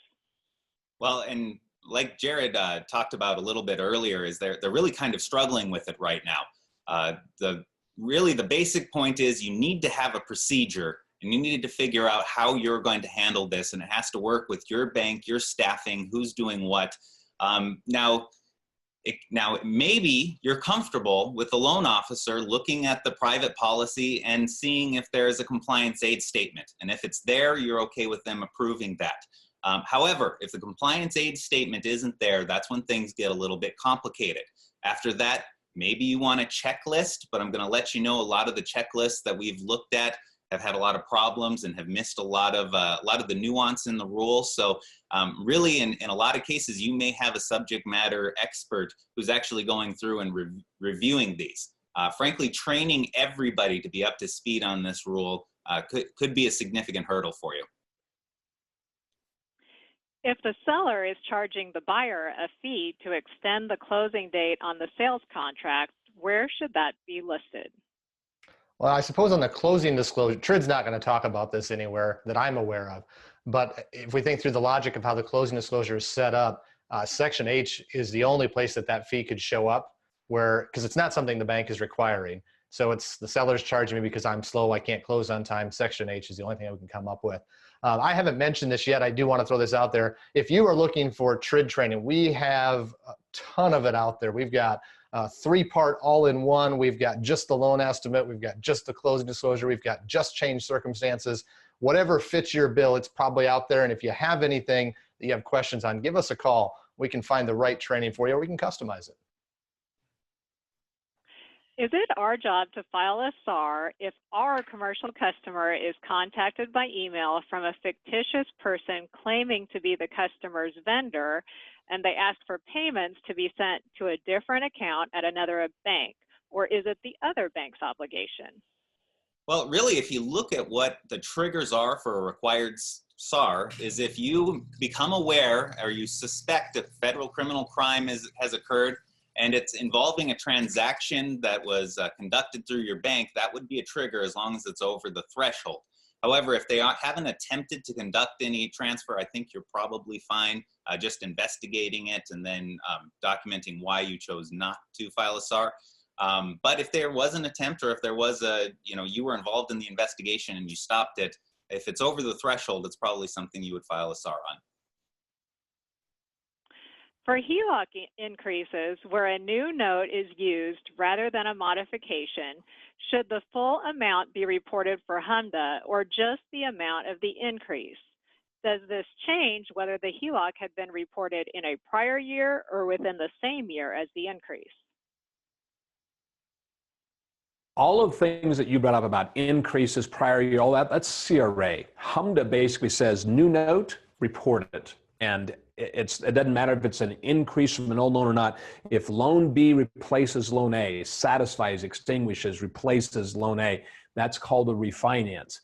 Well, and like Jerod talked about a little bit earlier, is they're really kind of struggling with it right now. The basic point is you need to have a procedure and you need to figure out how you're going to handle this, and it has to work with your bank, your staffing, who's doing what. Now, maybe you're comfortable with the loan officer looking at the private policy and seeing if there is a compliance aid statement. And if it's there, you're okay with them approving that. However, if the compliance aid statement isn't there, that's when things get a little bit complicated. After that, maybe you want a checklist, but I'm going to let you know a lot of the checklists that we've looked at have had a lot of problems and have missed a lot of the nuance in the rule. So really, in a lot of cases, you may have a subject matter expert who's actually going through and reviewing these. Frankly, training everybody to be up to speed on this rule could be a significant hurdle for you. If the seller is charging the buyer a fee to extend the closing date on the sales contract, where should that be listed? Well, I suppose on the closing disclosure, TRID's not going to talk about this anywhere that I'm aware of. But if we think through the logic of how the closing disclosure is set up, Section H is the only place that that fee could show up, where, because it's not something the bank is requiring. So it's the seller's charging me because I'm slow, I can't close on time. Section H is the only thing we can come up with. I haven't mentioned this yet. I do want to throw this out there. If you are looking for TRID training, we have a ton of it out there. We've got 3-part all-in-one. We've got just the loan estimate. We've got just the closing disclosure. We've got just changed circumstances. Whatever fits your bill, it's probably out there. And if you have anything that you have questions on, give us a call. We can find the right training for you, or we can customize it. Is it our job to file a SAR if our commercial customer is contacted by email from a fictitious person claiming to be the customer's vendor, and they ask for payments to be sent to a different account at another bank? Or is it the other bank's obligation? Well, really, if you look at what the triggers are for a required SAR, is if you become aware or you suspect a federal criminal crime has occurred and it's involving a transaction that was conducted through your bank, that would be a trigger as long as it's over the threshold. However, if they haven't attempted to conduct any transfer, I think you're probably fine just investigating it and then documenting why you chose not to file a SAR. But if there was an attempt, or if there was you were involved in the investigation and you stopped it, if it's over the threshold, it's probably something you would file a SAR on. For HELOC increases where a new note is used rather than a modification, should the full amount be reported for HMDA or just the amount of the increase? Does this change whether the HELOC had been reported in a prior year or within the same year as the increase? All of the things that you brought up about increases, prior year, all that, that's CRA. HMDA basically says new note, report it. And it doesn't matter if it's an increase from an old loan or not. If loan B replaces loan A, satisfies, extinguishes, replaces loan A, that's called a refinance.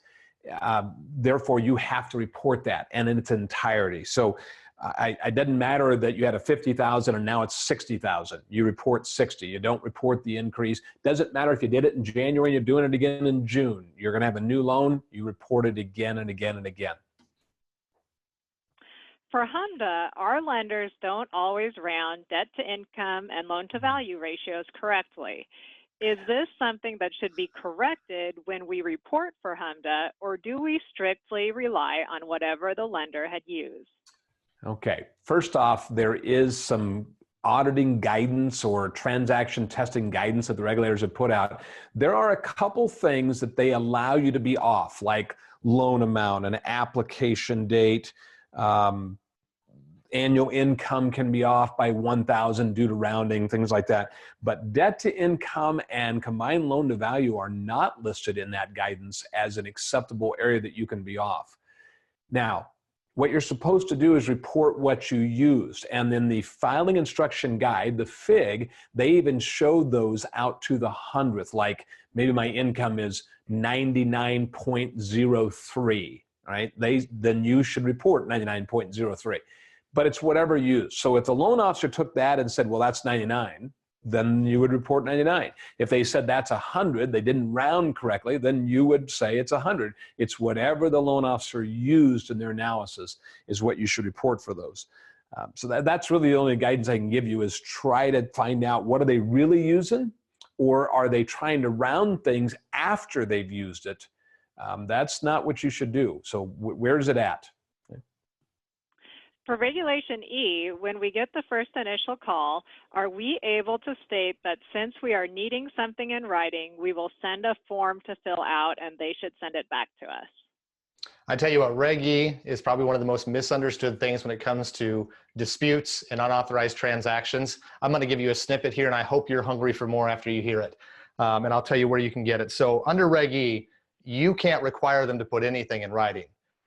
Therefore, you have to report that and in its entirety. So it doesn't matter that you had a 50,000 and now it's 60,000. You report 60. You don't report the increase. Doesn't matter if you did it in January and you're doing it again in June. You're going to have a new loan. You report it again and again and again. For HMDA, our lenders don't always round debt to income and loan to value ratios correctly. Is this something that should be corrected when we report for HMDA, or do we strictly rely on whatever the lender had used? Okay, first off, there is some auditing guidance or transaction testing guidance that the regulators have put out. There are a couple things that they allow you to be off, like loan amount, an application date, annual income can be off by 1,000 due to rounding, things like that. But debt to income and combined loan to value are not listed in that guidance as an acceptable area that you can be off. Now, what you're supposed to do is report what you used. And then the filing instruction guide, the FIG, they even showed those out to the hundredth, like maybe my income is 99.03, right? Then you should report 99.03. But it's whatever used. So if the loan officer took that and said, well, that's 99, then you would report 99. If they said that's 100, they didn't round correctly, then you would say it's 100. It's whatever the loan officer used in their analysis is what you should report for those. So that's really the only guidance I can give you, is try to find out what are they really using, or are they trying to round things after they've used it. That's not what you should do. So where is it at? For Regulation E, when we get the first initial call, are we able to state that since we are needing something in writing, we will send a form to fill out and they should send it back to us? I tell you what, Reg E is probably one of the most misunderstood things when it comes to disputes and unauthorized transactions. I'm going to give you a snippet here, and I hope you're hungry for more after you hear it. And I'll tell you where you can get it. So under Reg E, you can't require them to put anything in writing.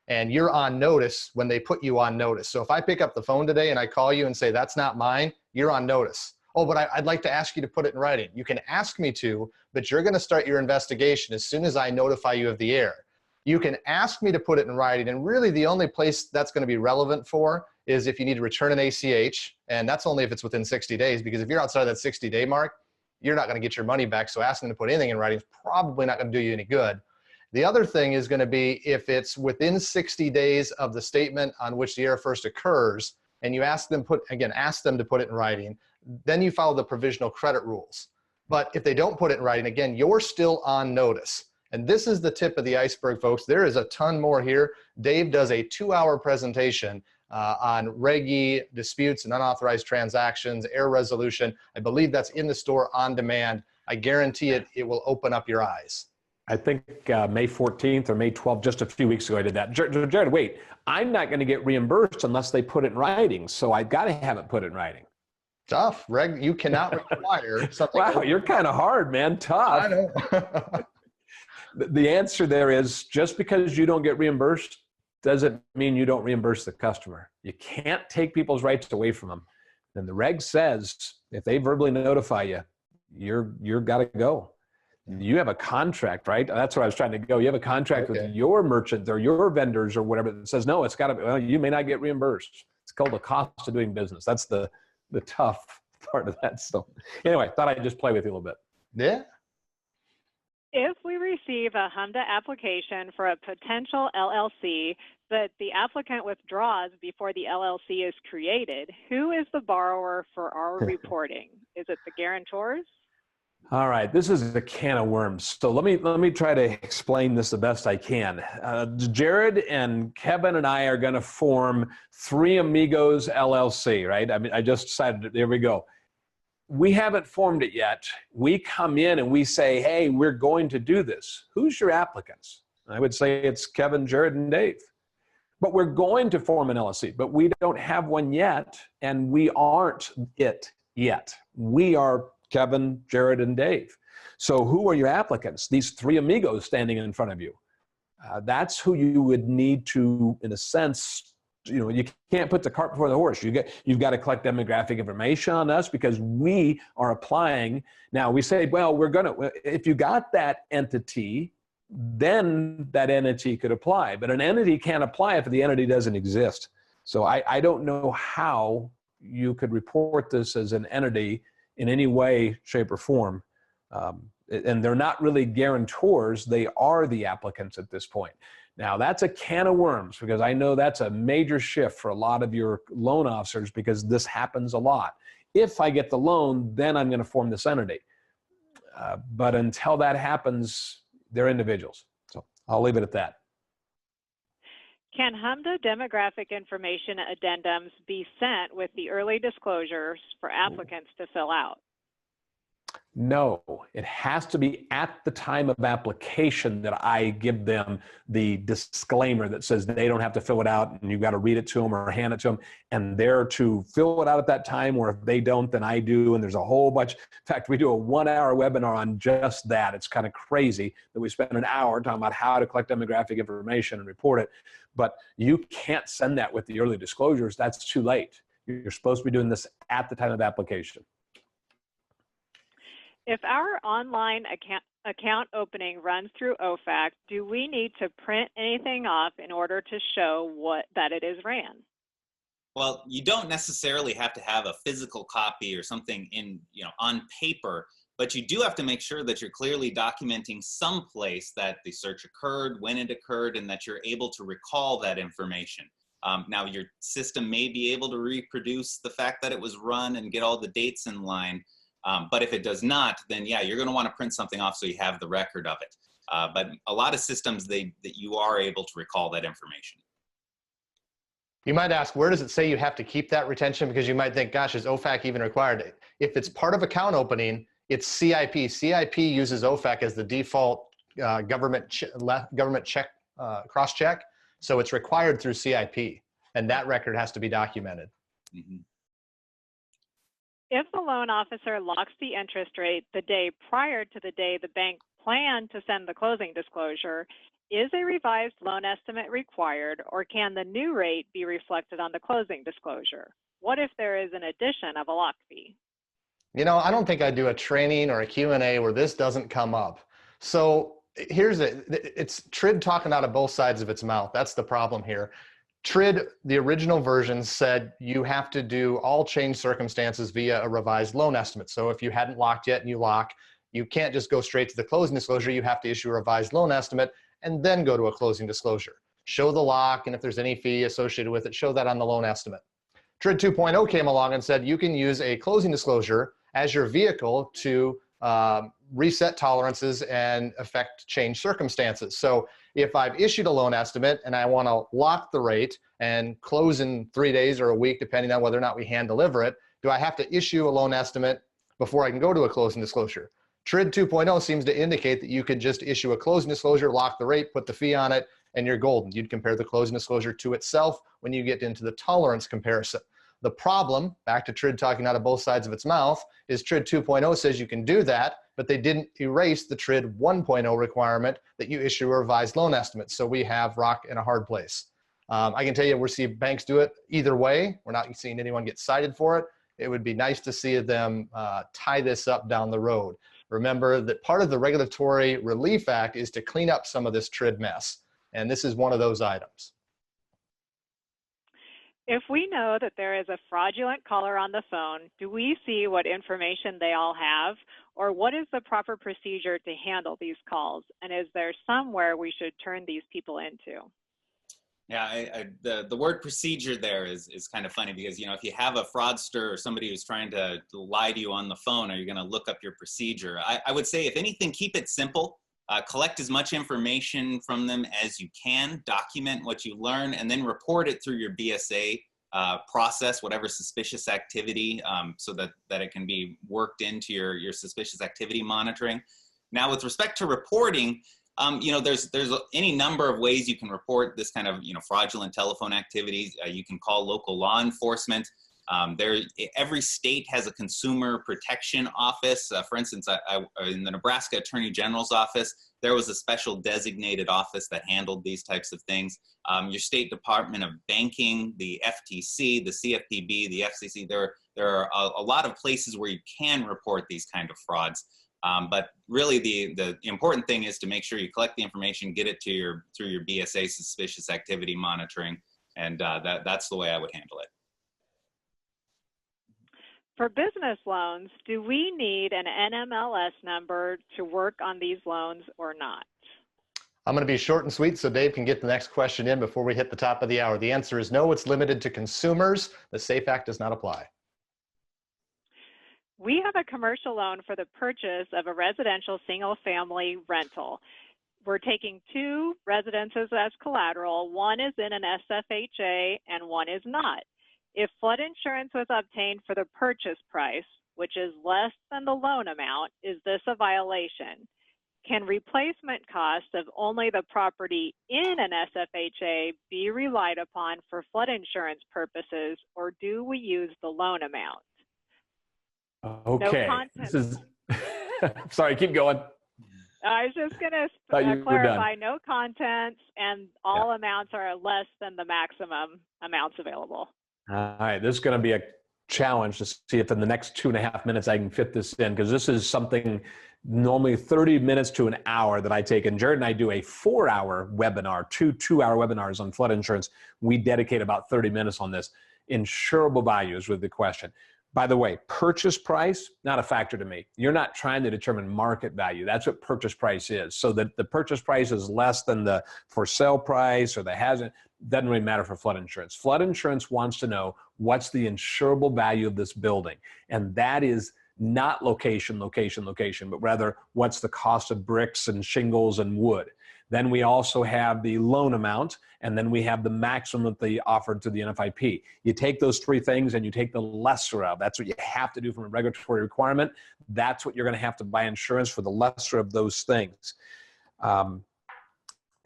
And you're on notice when they put you on notice. So if I pick up the phone today and I call you and say, that's not mine, you're on notice. Oh, but I'd like to ask you to put it in writing. You can ask me to, but you're going to start your investigation as soon as I notify you of the error. You can ask me to put it in writing, and really the only place that's going to be relevant for is if you need to return an ACH, and that's only if it's within 60 days, because if you're outside of that 60-day mark, you're not going to get your money back. So asking them to put anything in writing is probably not going to do you any good. The other thing is going to be if it's within 60 days of the statement on which the error first occurs, and you ask them ask them to put it in writing, then you follow the provisional credit rules. But if they don't put it in writing, again, you're still on notice. And this is the tip of the iceberg, folks. There is a ton more here. Dave does a 2-hour presentation on Reg E, disputes and unauthorized transactions, error resolution. I believe that's in the store on demand. I guarantee it will open up your eyes. I think May 14th or May 12th, just a few weeks ago, I did that. Jerod, wait, I'm not going to get reimbursed unless they put it in writing. So I've got to have it put in writing. Tough, Reg. You cannot require something. Wow, you're kind of hard, man. Tough. I know. The answer there is just because you don't get reimbursed doesn't mean you don't reimburse the customer. You can't take people's rights away from them. And the reg says if they verbally notify you, you're got to go. You have a contract, right? That's where I was trying to go. You have a contract with your merchants or your vendors or whatever that says, no, it's got to be, well, you may not get reimbursed. It's called the cost of doing business. That's the tough part of that. So anyway, thought I'd just play with you a little bit. Yeah. If we receive a HMDA application for a potential LLC, but the applicant withdraws before the LLC is created, who is the borrower for our reporting? Is it the guarantors? All right, this is a can of worms. So let me try to explain this the best I can. Jerod and Kevin and I are going to form Three Amigos LLC, right? I mean, I just decided, there we go. We haven't formed it yet. We come in and we say, hey, we're going to do this. Who's your applicants? I would say it's Kevin, Jerod, and Dave. But we're going to form an LLC, but we don't have one yet, and we aren't it yet. We are Kevin, Jerod, and Dave. So who are your applicants? These three amigos standing in front of you. That's who you would need to, in a sense, you can't put the cart before the horse. You've got to collect demographic information on us because we are applying. Now we say, well, if you got that entity, then that entity could apply. But an entity can't apply if the entity doesn't exist. So I don't know how you could report this as an entity in any way, shape, or form. And they're not really guarantors. They are the applicants at this point. Now, that's a can of worms because I know that's a major shift for a lot of your loan officers because this happens a lot. If I get the loan, then I'm going to form this entity. But until that happens, they're individuals. So I'll leave it at that. Can HMDA demographic information addendums be sent with the early disclosures for applicants to fill out? No, it has to be at the time of application that I give them the disclaimer that says they don't have to fill it out and you've got to read it to them or hand it to them, and they're to fill it out at that time, or if they don't, then I do. And there's a whole bunch. In fact, we do a 1-hour webinar on just that. It's kind of crazy that we spend an hour talking about how to collect demographic information and report it, but you can't send that with the early disclosures. That's too late. You're supposed to be doing this at the time of application. If our online account opening runs through OFAC, do we need to print anything off in order to show that it is ran? Well, you don't necessarily have to have a physical copy or something on paper, but you do have to make sure that you're clearly documenting someplace that the search occurred, when it occurred, and that you're able to recall that information. Now, your system may be able to reproduce the fact that it was run and get all the dates in line. But if it does not, then yeah, you're going to want to print something off so you have the record of it. But a lot of systems, that you are able to recall that information. You might ask, where does it say you have to keep that retention? Because you might think, gosh, is OFAC even required? If it's part of account opening, it's CIP. CIP uses OFAC as the default government check, cross-check. So it's required through CIP, and that record has to be documented. Mm-hmm. If the loan officer locks the interest rate the day prior to the day the bank planned to send the closing disclosure, is a revised loan estimate required, or can the new rate be reflected on the closing disclosure? What if there is an addition of a lock fee? I don't think I do a training or a Q&A where this doesn't come up. So here's it's TRID talking out of both sides of its mouth. That's the problem here. TRID, the original version, said you have to do all change circumstances via a revised loan estimate. So if you hadn't locked yet and you lock, you can't just go straight to the closing disclosure. You have to issue a revised loan estimate and then go to a closing disclosure. Show the lock, and if there's any fee associated with it, show that on the loan estimate. TRID 2.0 came along and said you can use a closing disclosure as your vehicle to reset tolerances and affect change circumstances. So if I've issued a loan estimate and I want to lock the rate and close in 3 days or a week, depending on whether or not we hand deliver it, do I have to issue a loan estimate before I can go to a closing disclosure? TRID 2.0 seems to indicate that you could just issue a closing disclosure, lock the rate, put the fee on it, and you're golden. You'd compare the closing disclosure to itself when you get into the tolerance comparison. The problem, back to TRID talking out of both sides of its mouth, is TRID 2.0 says you can do that, but they didn't erase the TRID 1.0 requirement that you issue a revised loan estimate. So we have rock in a hard place. I can tell you we're seeing banks do it either way. We're not seeing anyone get cited for it. It would be nice to see them tie this up down the road. Remember that part of the Regulatory Relief Act is to clean up some of this TRID mess. And this is one of those items. If we know that there is a fraudulent caller on the phone, do we see what information they all have? Or what is the proper procedure to handle these calls? And is there somewhere we should turn these people into? Yeah, the word procedure there is kind of funny because, you know, if you have a fraudster or somebody who's trying to lie to you on the phone, are you going to look up your procedure? I would say, if anything, keep it simple. Collect as much information from them as you can, document what you learn, and then report it through your BSA process, whatever suspicious activity, so that it can be worked into your suspicious activity monitoring. Now, with respect to reporting, you know, there's any number of ways you can report this kind of, you know, fraudulent telephone activities. You can call local law enforcement. Every state has a consumer protection office. For instance, in the Nebraska Attorney General's office, there was a special designated office that handled these types of things. Your state Department of Banking, the FTC, the CFPB, the FCC, there are a lot of places where you can report these kind of frauds. But really the important thing is to make sure you collect the information, get it to through your BSA suspicious activity monitoring, and that's the way I would handle it. For business loans, do we need an NMLS number to work on these loans or not? I'm going to be short and sweet so Dave can get the next question in before we hit the top of the hour. The answer is no, it's limited to consumers. The SAFE Act does not apply. We have a commercial loan for the purchase of a residential single-family rental. We're taking 2 residences as collateral. One is in an SFHA and one is not. If flood insurance was obtained for the purchase price, which is less than the loan amount, is this a violation? Can replacement costs of only the property in an SFHA be relied upon for flood insurance purposes, or do we use the loan amount? Okay. No this is sorry, keep going. I was just going to clarify, no contents, and all amounts are less than the maximum amounts available. All right, this is going to be a challenge to see if in the next 2.5 minutes I can fit this in, because this is something normally 30 minutes to an hour that I take. And Jerod and I do a 4-hour webinar, two-hour webinars on flood insurance. We dedicate about 30 minutes on this. Insurable values with the question. By the way, purchase price, not a factor to me. You're not trying to determine market value. That's what purchase price is. So that the purchase price is less than the for sale price or the hazard, doesn't really matter for flood insurance. Flood insurance wants to know what's the insurable value of this building. And that is not location, but rather what's the cost of bricks and shingles and wood. Then we also have the loan amount, and then we have the maximum that they offered to the NFIP. You take those 3 things and you take the lesser of. That's what you have to do from a regulatory requirement. That's what you're going to have to buy insurance for, the lesser of those things.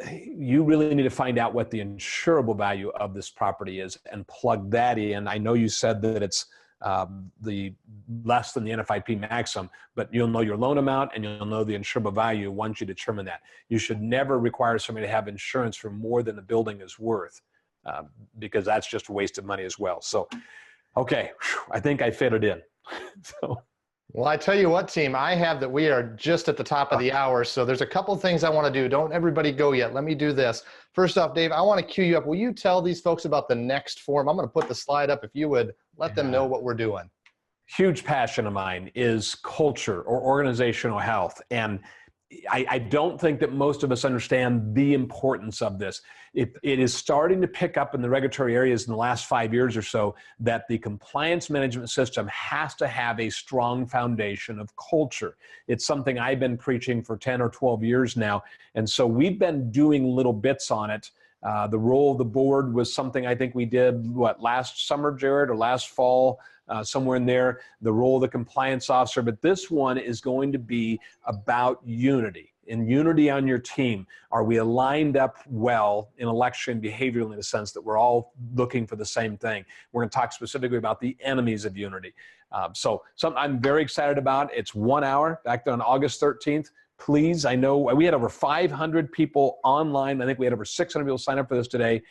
You really need to find out what the insurable value of this property is and plug that in. I know you said that it's the less than the NFIP maximum, but you'll know your loan amount and you'll know the insurable value once you determine that. You should never require somebody to have insurance for more than the building is worth, because that's just a waste of money as well. So, okay, I think I fit it in. So, Well, I tell you what, team, I have that we are just at the top of the hour. So there's a couple things I want to do. Don't everybody go yet. Let me do this. First off, Dave, I want to cue you up. Will you tell these folks about the next form? I'm going to put the slide up. If you would let them know what we're doing. Huge passion of mine is culture or organizational health. And I don't think that most of us understand the importance of this. It is starting to pick up in the regulatory areas in the last 5 years or so that the compliance management system has to have a strong foundation of culture. It's something I've been preaching for 10 or 12 years now. And so we've been doing little bits on it. The role of the board was something I think we did, last summer, Jerod, or last fall, somewhere in there, the role of the compliance officer. But this one is going to be about unity, and unity on your team. Are we aligned up well intellectually and behaviorally in the sense that we're all looking for the same thing? We're going to talk specifically about the enemies of unity. So something I'm very excited about. It's 1 hour back on August 13th. Please, I know we had over 500 people online. I think we had over 600 people sign up for this today.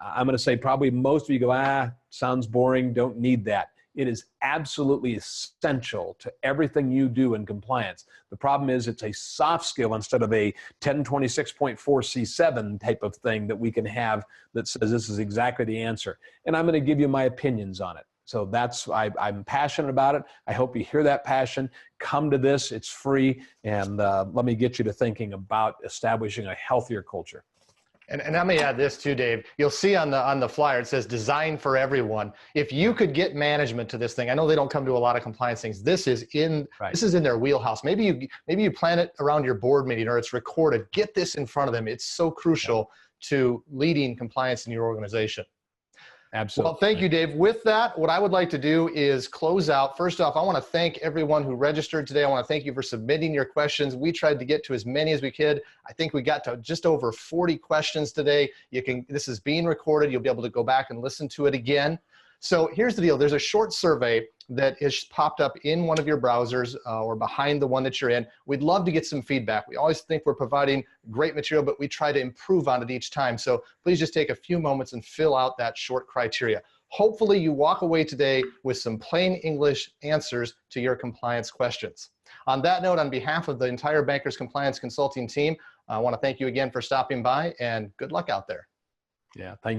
I'm going to say probably most of you go, sounds boring, don't need that. It is absolutely essential to everything you do in compliance. The problem is it's a soft skill instead of a 1026.4C7 type of thing that we can have that says this is exactly the answer. And I'm going to give you my opinions on it. So I'm passionate about it. I hope you hear that passion. Come to this, it's free, and let me get you to thinking about establishing a healthier culture. And let me add this too, Dave. You'll see on the flyer, it says design for everyone. If you could get management to this thing, I know they don't come to a lot of compliance things. This is in their wheelhouse. Maybe you plan it around your board meeting or it's recorded. Get this in front of them. It's so crucial to leading compliance in your organization. Absolutely. Well, thank you, Dave. With that, what I would like to do is close out. First off, I want to thank everyone who registered today. I want to thank you for submitting your questions. We tried to get to as many as we could. I think we got to just over 40 questions today. This is being recorded. You'll be able to go back and listen to it again. So here's the deal. There's a short survey that is popped up in one of your browsers or behind the one that you're in. We'd love to get some feedback. We always think we're providing great material, but we try to improve on it each time. So please just take a few moments and fill out that short criteria. Hopefully you walk away today with some plain English answers to your compliance questions. On that note, on behalf of the entire Bankers Compliance Consulting team, I want to thank you again for stopping by, and good luck out there. Yeah, thank you.